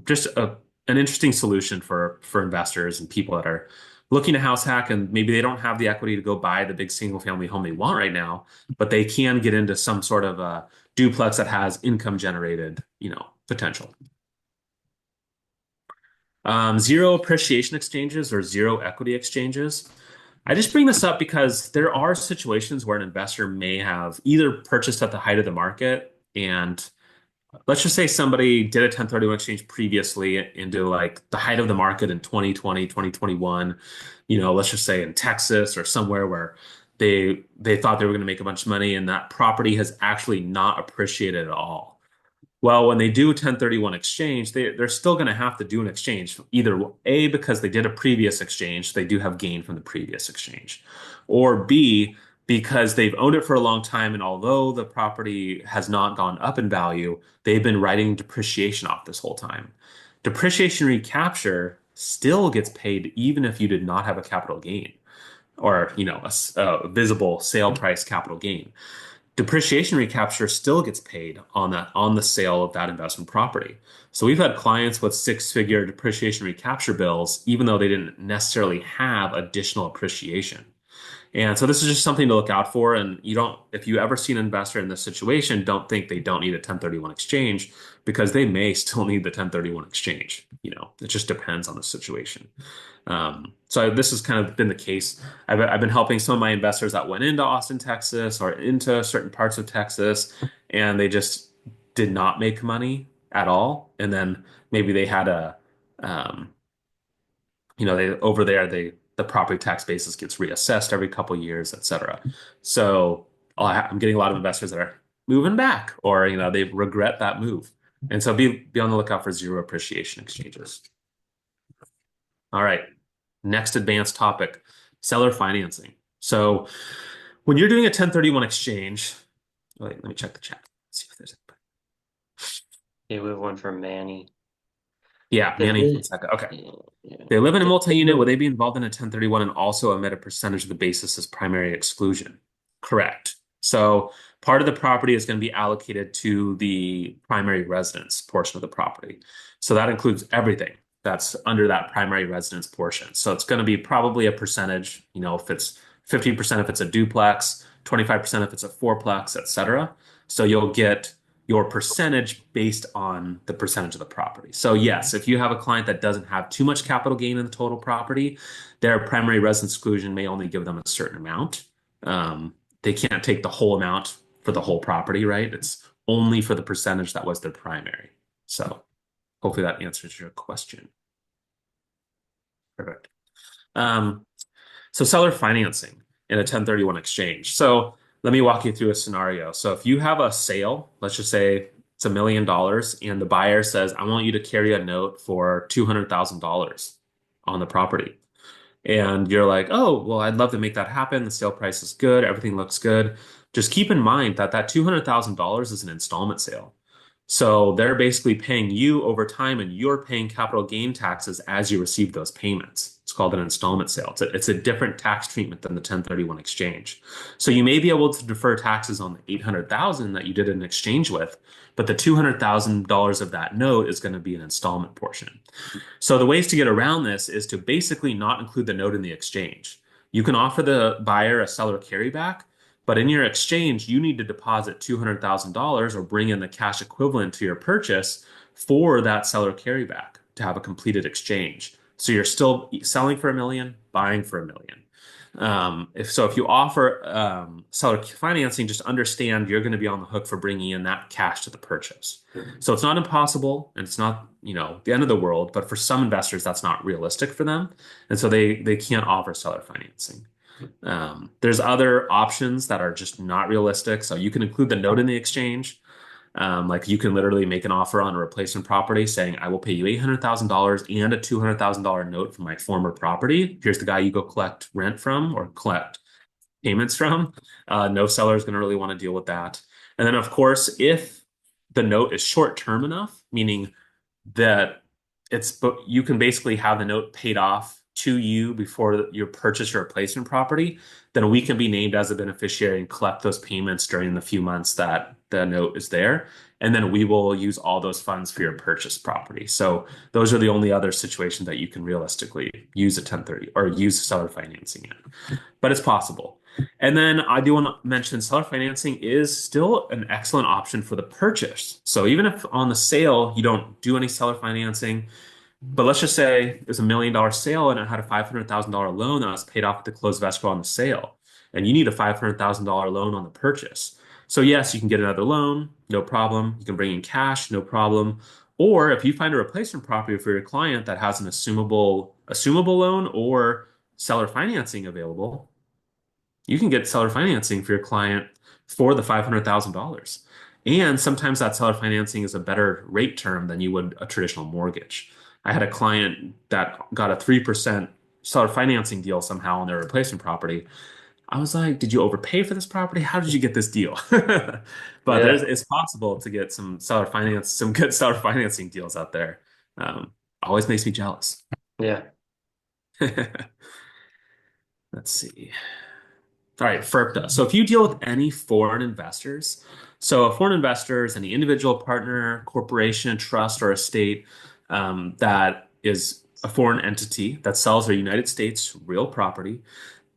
Just an interesting solution for investors and people that are looking to house hack, and maybe they don't have the equity to go buy the big single family home they want right now, but they can get into some sort of a duplex that has income generated, potential. Zero appreciation exchanges or zero equity exchanges. I just bring this up because there are situations where an investor may have either purchased at the height of the market, and let's just say somebody did a 1031 exchange previously into like the height of the market in 2020, 2021, let's just say in Texas or somewhere where they thought they were going to make a bunch of money and that property has actually not appreciated at all. Well, when they do a 1031 exchange, they're still going to have to do an exchange, either A, because they did a previous exchange, they do have gain from the previous exchange, or B, because they've owned it for a long time, and although the property has not gone up in value, they've been writing depreciation off this whole time. Depreciation recapture still gets paid even if you did not have a capital gain or, a visible sale price capital gain. Depreciation recapture still gets paid on the sale of that investment property. So we've had clients with six-figure depreciation recapture bills, even though they didn't necessarily have additional appreciation. And so this is just something to look out for. And if you ever see an investor in this situation, don't think they don't need a 1031 exchange, because they may still need the 1031 exchange. It just depends on the situation. So this has kind of been the case. I've been helping some of my investors that went into Austin, Texas, or into certain parts of Texas, and they just did not make money at all. And then maybe they had over there, the property tax basis gets reassessed every couple of years, et cetera. So I'm getting a lot of investors that are moving back, or they regret that move. And so be on the lookout for zero appreciation exchanges. All right. Next advanced topic, seller financing. So when you're doing a 1031 exchange, wait, let me check the chat. Let's see if there's anybody. Yeah, we have one from Manny. Yeah, Manny Fonseca. Okay. They live in a multi-unit. Will they be involved in a 1031 and also emit a percentage of the basis as primary exclusion? Correct. So part of the property is going to be allocated to the primary residence portion of the property. So that includes everything. that's under that primary residence portion. So it's going to be probably a percentage, if it's 50% if it's a duplex, 25% if it's a fourplex, et cetera. So you'll get your percentage based on the percentage of the property. So yes, if you have a client that doesn't have too much capital gain in the total property, their primary residence exclusion may only give them a certain amount. They can't take the whole amount for the whole property, right? It's only for the percentage that was their primary. So hopefully that answers your question. Perfect. So seller financing in a 1031 exchange. So let me walk you through a scenario. So if you have a sale, let's just say it's $1 million, and the buyer says, I want you to carry a note for $200,000 on the property. And you're like, oh, well, I'd love to make that happen. The sale price is good. Everything looks good. Just keep in mind that that $200,000 is an installment sale. So they're basically paying you over time, and you're paying capital gain taxes as you receive those payments. It's called an installment sale. It's a different tax treatment than the 1031 exchange. So you may be able to defer taxes on the $800,000 that you did an exchange with, but the $200,000 of that note is going to be an installment portion. So the ways to get around this is to basically not include the note in the exchange. You can offer the buyer a seller carryback, but in your exchange, you need to deposit $200,000 or bring in the cash equivalent to your purchase for that seller carryback to have a completed exchange. So you're still selling for $1 million, buying for $1 million. If you offer seller financing, just understand you're going to be on the hook for bringing in that cash to the purchase. So it's not impossible, and it's not, the end of the world, but for some investors, that's not realistic for them. And so they can't offer seller financing. There's other options that are just not realistic. So you can include the note in the exchange. Like you can literally make an offer on a replacement property saying, I will pay you $800,000 and a $200,000 note from my former property. Here's the guy you go collect rent from or collect payments from. No seller is going to really want to deal with that. And then, of course, if the note is short term enough, meaning that you can basically have the note paid off to you before you purchase your replacement property, then we can be named as a beneficiary and collect those payments during the few months that the note is there. And then we will use all those funds for your purchase property. So those are the only other situations that you can realistically use a 1030 or use seller financing in. But it's possible. And then I do want to mention seller financing is still an excellent option for the purchase. So even if on the sale you don't do any seller financing, but let's just say it was $1 million sale and it had a $500,000 loan that was paid off at the close of escrow on the sale, and you need a $500,000 loan on the purchase. So yes, you can get another loan, no problem. You can bring in cash, no problem. Or if you find a replacement property for your client that has an assumable loan or seller financing available, you can get seller financing for your client for the $500,000. And sometimes that seller financing is a better rate term than you would a traditional mortgage. I had a client that got a 3% seller financing deal somehow on their replacement property. I was like, did you overpay for this property? How did you get this deal? But it's possible to get some good seller financing deals out there. Always makes me jealous. Yeah. Let's see. All right, FIRPTA. So if you deal with any foreign investors, so a foreign investor is any individual partner, corporation, trust, or estate that is a foreign entity that sells their United States real property,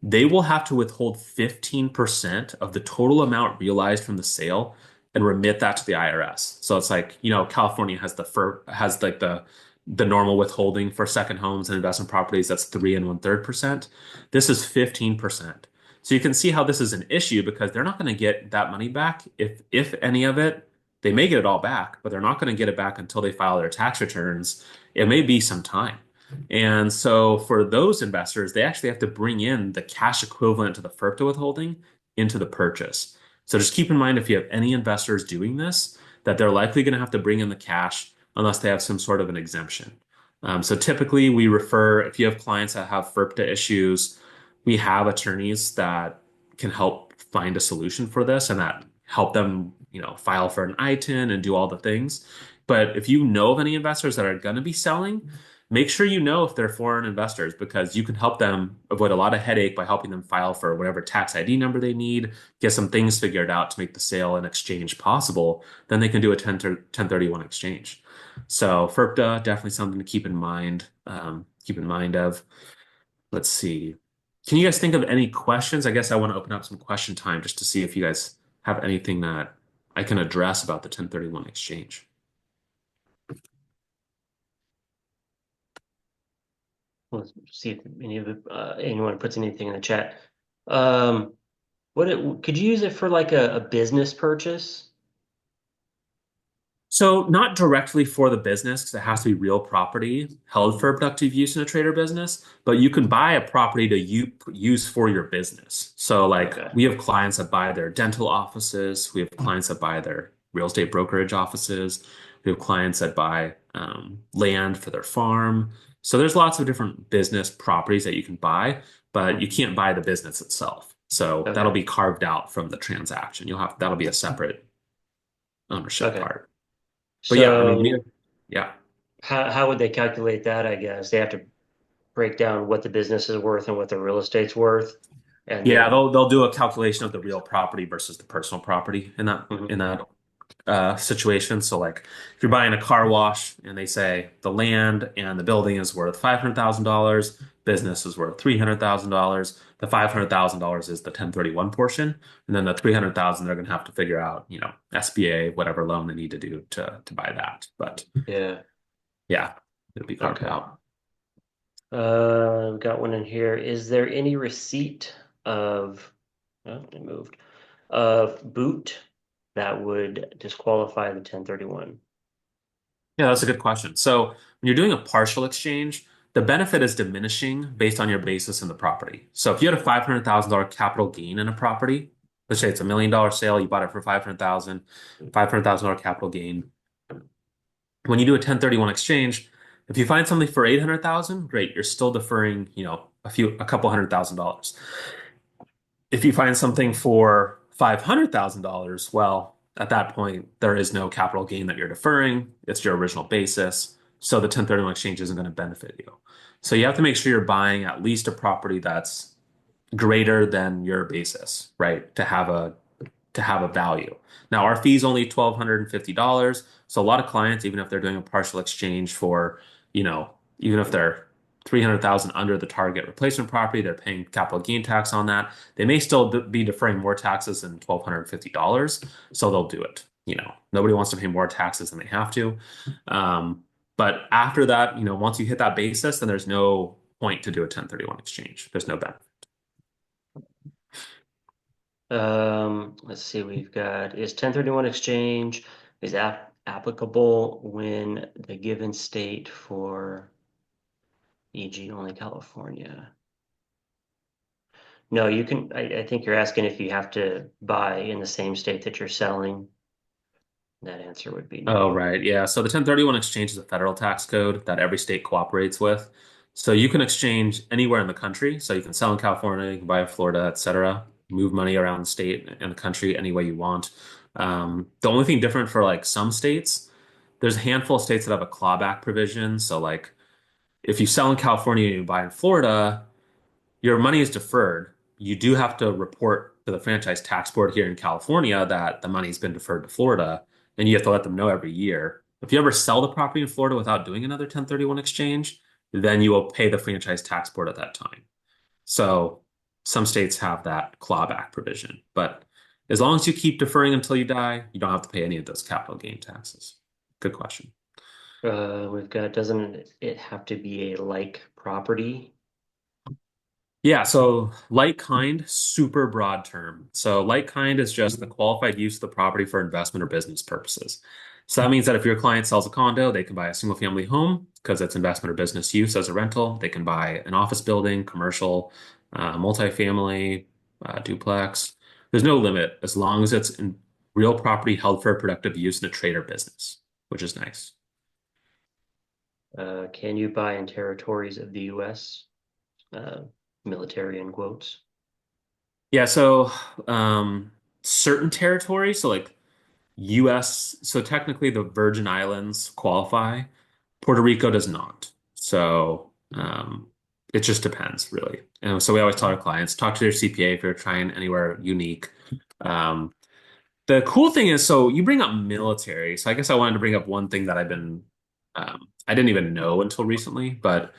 they will have to withhold 15% of the total amount realized from the sale and remit that to the IRS. So it's like, California has has like the normal withholding for second homes and investment properties. That's 3 1/3%. This is 15%. So you can see how this is an issue because they're not going to get that money back if any of it. They may get it all back, but they're not going to get it back until they file their tax returns. It may be some time. And so for those investors, they actually have to bring in the cash equivalent to the FIRPTA withholding into the purchase. So just keep in mind if you have any investors doing this, that they're likely going to have to bring in the cash unless they have some sort of an exemption. So typically we refer, if you have clients that have FIRPTA issues, we have attorneys that can help find a solution for this and that help them, file for an ITIN and do all the things. But if you know of any investors that are going to be selling, make sure you know if they're foreign investors because you can help them avoid a lot of headache by helping them file for whatever tax ID number they need, get some things figured out to make the sale and exchange possible. Then they can do a 1031 exchange. So FIRPTA, definitely something to keep in mind. Keep in mind of. Let's see. Can you guys think of any questions? I guess I want to open up some question time just to see if you guys have anything that I can address about the 1031 exchange. Let's see if anyone puts anything in the chat. Um, could you use it for like a business purchase? So not directly for the business because it has to be real property held for productive use in a trader business, but you can buy a property to use for your business. So like Okay. we have clients that buy their dental offices, we have clients that buy their real estate brokerage offices, we have clients that buy land for their farm. So there's lots of different business properties that you can buy, but you can't buy the business itself. So that'll Okay. be carved out from the transaction. That'll be a separate ownership Okay. part. But yeah, I mean, So yeah, how would they calculate that, I guess? They have to break down what the business is worth and what the real estate's worth, and yeah. then They'll do a calculation of the real property versus the personal property in that mhm. in that situation. So like, if you're buying a car wash and they say the land and the building is worth $500,000, business is worth $300,000. The $500,000 is the 1031 portion, and then the 300,000 they're going to have to figure out, SBA, whatever loan they need to do to buy that. But Yeah. yeah, it'll be carved Okay. out. We've got one in here. Is there any receipt of, oh, it moved, of boot that would disqualify the 1031? Yeah, that's a good question. So when you're doing a partial exchange, the benefit is diminishing based on your basis in the property. So if you had a $500,000 capital gain in a property, let's say it's $1 million sale, you bought it for 500,000, $500,000 capital gain. When you do a 1031 exchange, if you find something for 800,000, great, you're still deferring, a couple $100,000. If you find something for $500,000, well, at that point, there is no capital gain that you're deferring. It's your original basis. So the 1031 exchange isn't going to benefit you. So you have to make sure you're buying at least a property that's greater than your basis, right? To have a value. Now, our fee is only $1,250. So a lot of clients, even if they're doing a partial exchange for, even if they're 300,000 under the target replacement property, they're paying capital gain tax on that. They may still be deferring more taxes than $1,250. So they'll do it. Nobody wants to pay more taxes than they have to. But after that, once you hit that basis, then there's no point to do a 1031 exchange. There's no benefit. Let's see, we've got, is 1031 exchange is applicable when the given state for e.g. only California? No, you can, I think you're asking if you have to buy in the same state that you're selling. That answer would be Oh, no. right. Yeah. So the 1031 exchange is a federal tax code that every state cooperates with. So you can exchange anywhere in the country. So you can sell in California, you can buy in Florida, et cetera, move money around the state and the country any way you want. The only thing different for like some states, there's a handful of states that have a clawback provision. So like if you sell in California and you buy in Florida, your money is deferred. You do have to report to the franchise tax board here in California that the money's been deferred to Florida, and you have to let them know every year. If you ever sell the property in Florida without doing another 1031 exchange, then you will pay the franchise tax board at that time. So some states have that clawback provision, but as long as you keep deferring until you die, you don't have to pay any of those capital gain taxes. Good question. We've got, doesn't it have to be a like property? Yeah, so like kind, super broad term. So like kind is just the qualified use of the property for investment or business purposes. So that means that if your client sells a condo, they can buy a single family home because it's investment or business use as a rental. They can buy an office building, commercial, multifamily, duplex. There's no limit as long as it's in real property held for productive use in a trade or business, which is nice. Can you buy in territories of the US? Uh, Military in quotes. Yeah, so certain territories, so like US, so technically the Virgin Islands qualify. Puerto Rico does not. So it just depends, really. And so we always tell our clients, talk to your CPA if you're trying anywhere unique. Um, the cool thing is, so you bring up military. So I guess I wanted to bring up one thing that I've been I didn't even know until recently, but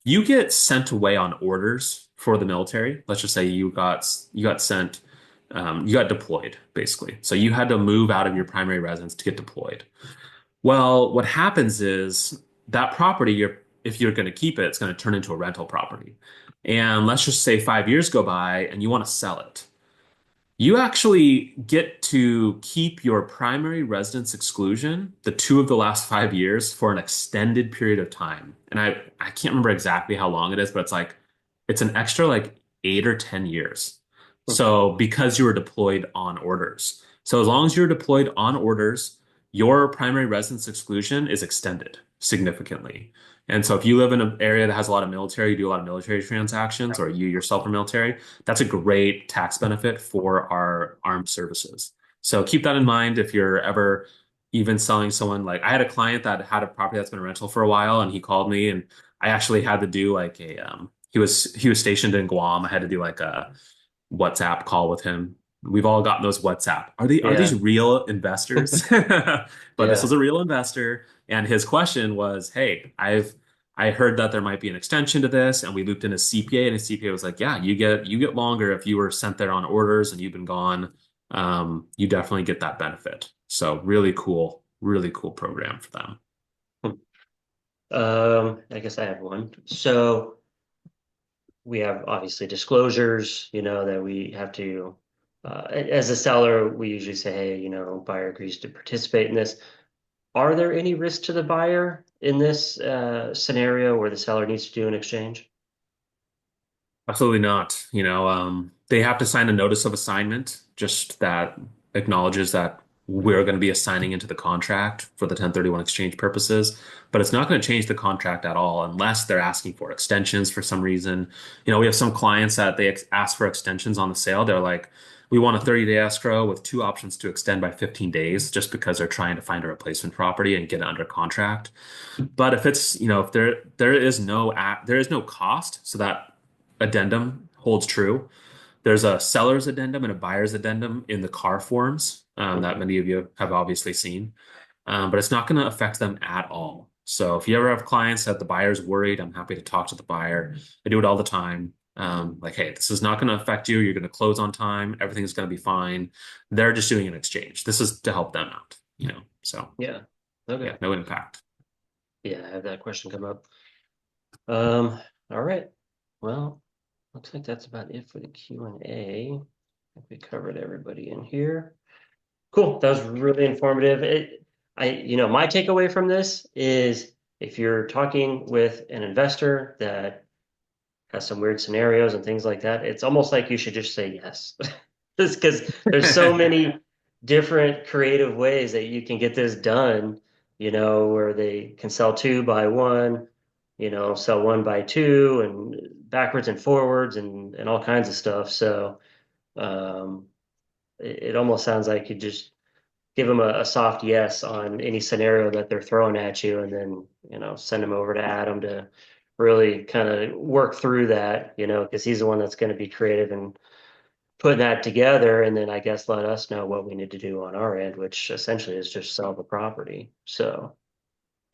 you get sent away on orders for the military. Let's just say you got sent, you got deployed basically. So you had to move out of your primary residence to get deployed. Well, what happens is that property, if you're going to keep it, it's going to turn into a rental property. And let's just say 5 years go by and you want to sell it. You actually get to keep your primary residence exclusion, the two of the last 5 years, for an extended period of time. And I can't remember exactly how long it is, but it's an extra like 8 or 10 years. So because you were deployed on orders. So as long as you're deployed on orders, your primary residence exclusion is extended significantly. And so if you live in an area that has a lot of military, you do a lot of military transactions, or you yourself are military, that's a great tax benefit for our armed services. So keep that in mind if you're ever even selling someone. Like I had a client that had a property that's been a rental for a while, and he called me, and I actually had to do like he was stationed in Guam. I had to do like a WhatsApp call with him. We've all gotten those WhatsApp. Are these Yeah, real investors? But this yeah. was a real investor, and his question was, "Hey, I heard that there might be an extension to this," and we looped in his CPA, and his CPA was like, "Yeah, you get longer if you were sent there on orders and you've been gone. You definitely get that benefit." So really cool program for them. I guess I have one. So we have obviously disclosures, that we have to, as a seller, we usually say, hey, buyer agrees to participate in this. Are there any risks to the buyer in this scenario where the seller needs to do an exchange? Absolutely not. They have to sign a notice of assignment, just that acknowledges that we're going to be assigning into the contract for the 1031 exchange purposes, but it's not going to change the contract at all unless they're asking for extensions for some reason. We have some clients that they ask for extensions on the sale. They're like, we want a 30-day escrow with two options to extend by 15 days just because they're trying to find a replacement property and get it under contract. But if there is no cost, so that addendum holds true. There's a seller's addendum and a buyer's addendum in the car forms that Mhm. many of you have obviously seen, but it's not going to affect them at all. So if you ever have clients that the buyer's worried, I'm happy to talk to the buyer. I do it all the time. Like, hey, this is not going to affect you. You're going to close on time. Everything's going to be fine. They're just doing an exchange. This is to help them out. So Yeah. yeah, Okay. no impact. Yeah, I have that question come up. Um, all right. Well, looks like that's about it for the Q&A. I think we covered everybody in here. Cool. That was really informative. My takeaway from this is if you're talking with an investor that has some weird scenarios and things like that, it's almost like you should just say yes. Just because there's so many different creative ways that you can get this done, where they can sell two by one, sell one by two and backwards and forwards and all kinds of stuff. So um, it almost sounds like you just give them a soft yes on any scenario that they're throwing at you, and then send them over to Adam to really kind of work through that, because he's the one that's going to be creative and putting that together, and then I guess let us know what we need to do on our end, which essentially is just sell the property. So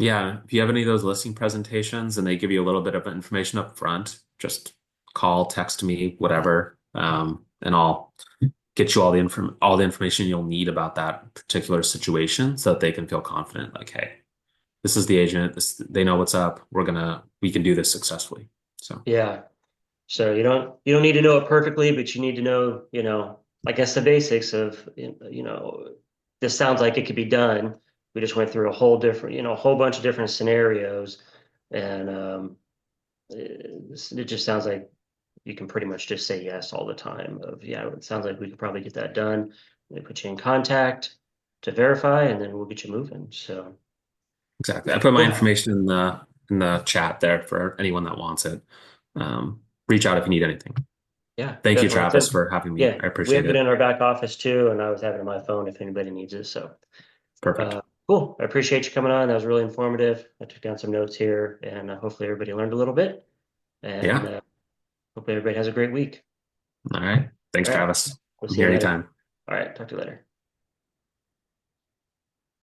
Yeah, if you have any of those listing presentations and they give you a little bit of information up front, just call, text me, whatever, and I'll get you all the information you'll need about that particular situation so that they can feel confident. Like, hey, this is the agent. They know what's up. We can do this successfully. So yeah, so you don't need to know it perfectly, but you need to know, I guess the basics of, this sounds like it could be done. We just went through a whole bunch of different scenarios, and it just sounds like you can pretty much just say yes all the time. Yeah, it sounds like we could probably get that done. We put you in contact to verify, and then we'll get you moving. So exactly. I put my cool. information in the chat there for anyone that wants it. Reach out if you need anything. Yeah, Thank you, definitely. Travis, for having me. Yeah, I we appreciate have it it. in our back office too, and I was having it on my phone if anybody needs it. So Perfect. cool. I appreciate you coming on. That was really informative. I took down some notes here, and hopefully everybody learned a little bit. And Yeah. hopefully everybody has a great week. All right. Thanks, All right. Travis. We'll I'm see you here later. anytime. All right. Talk to you later.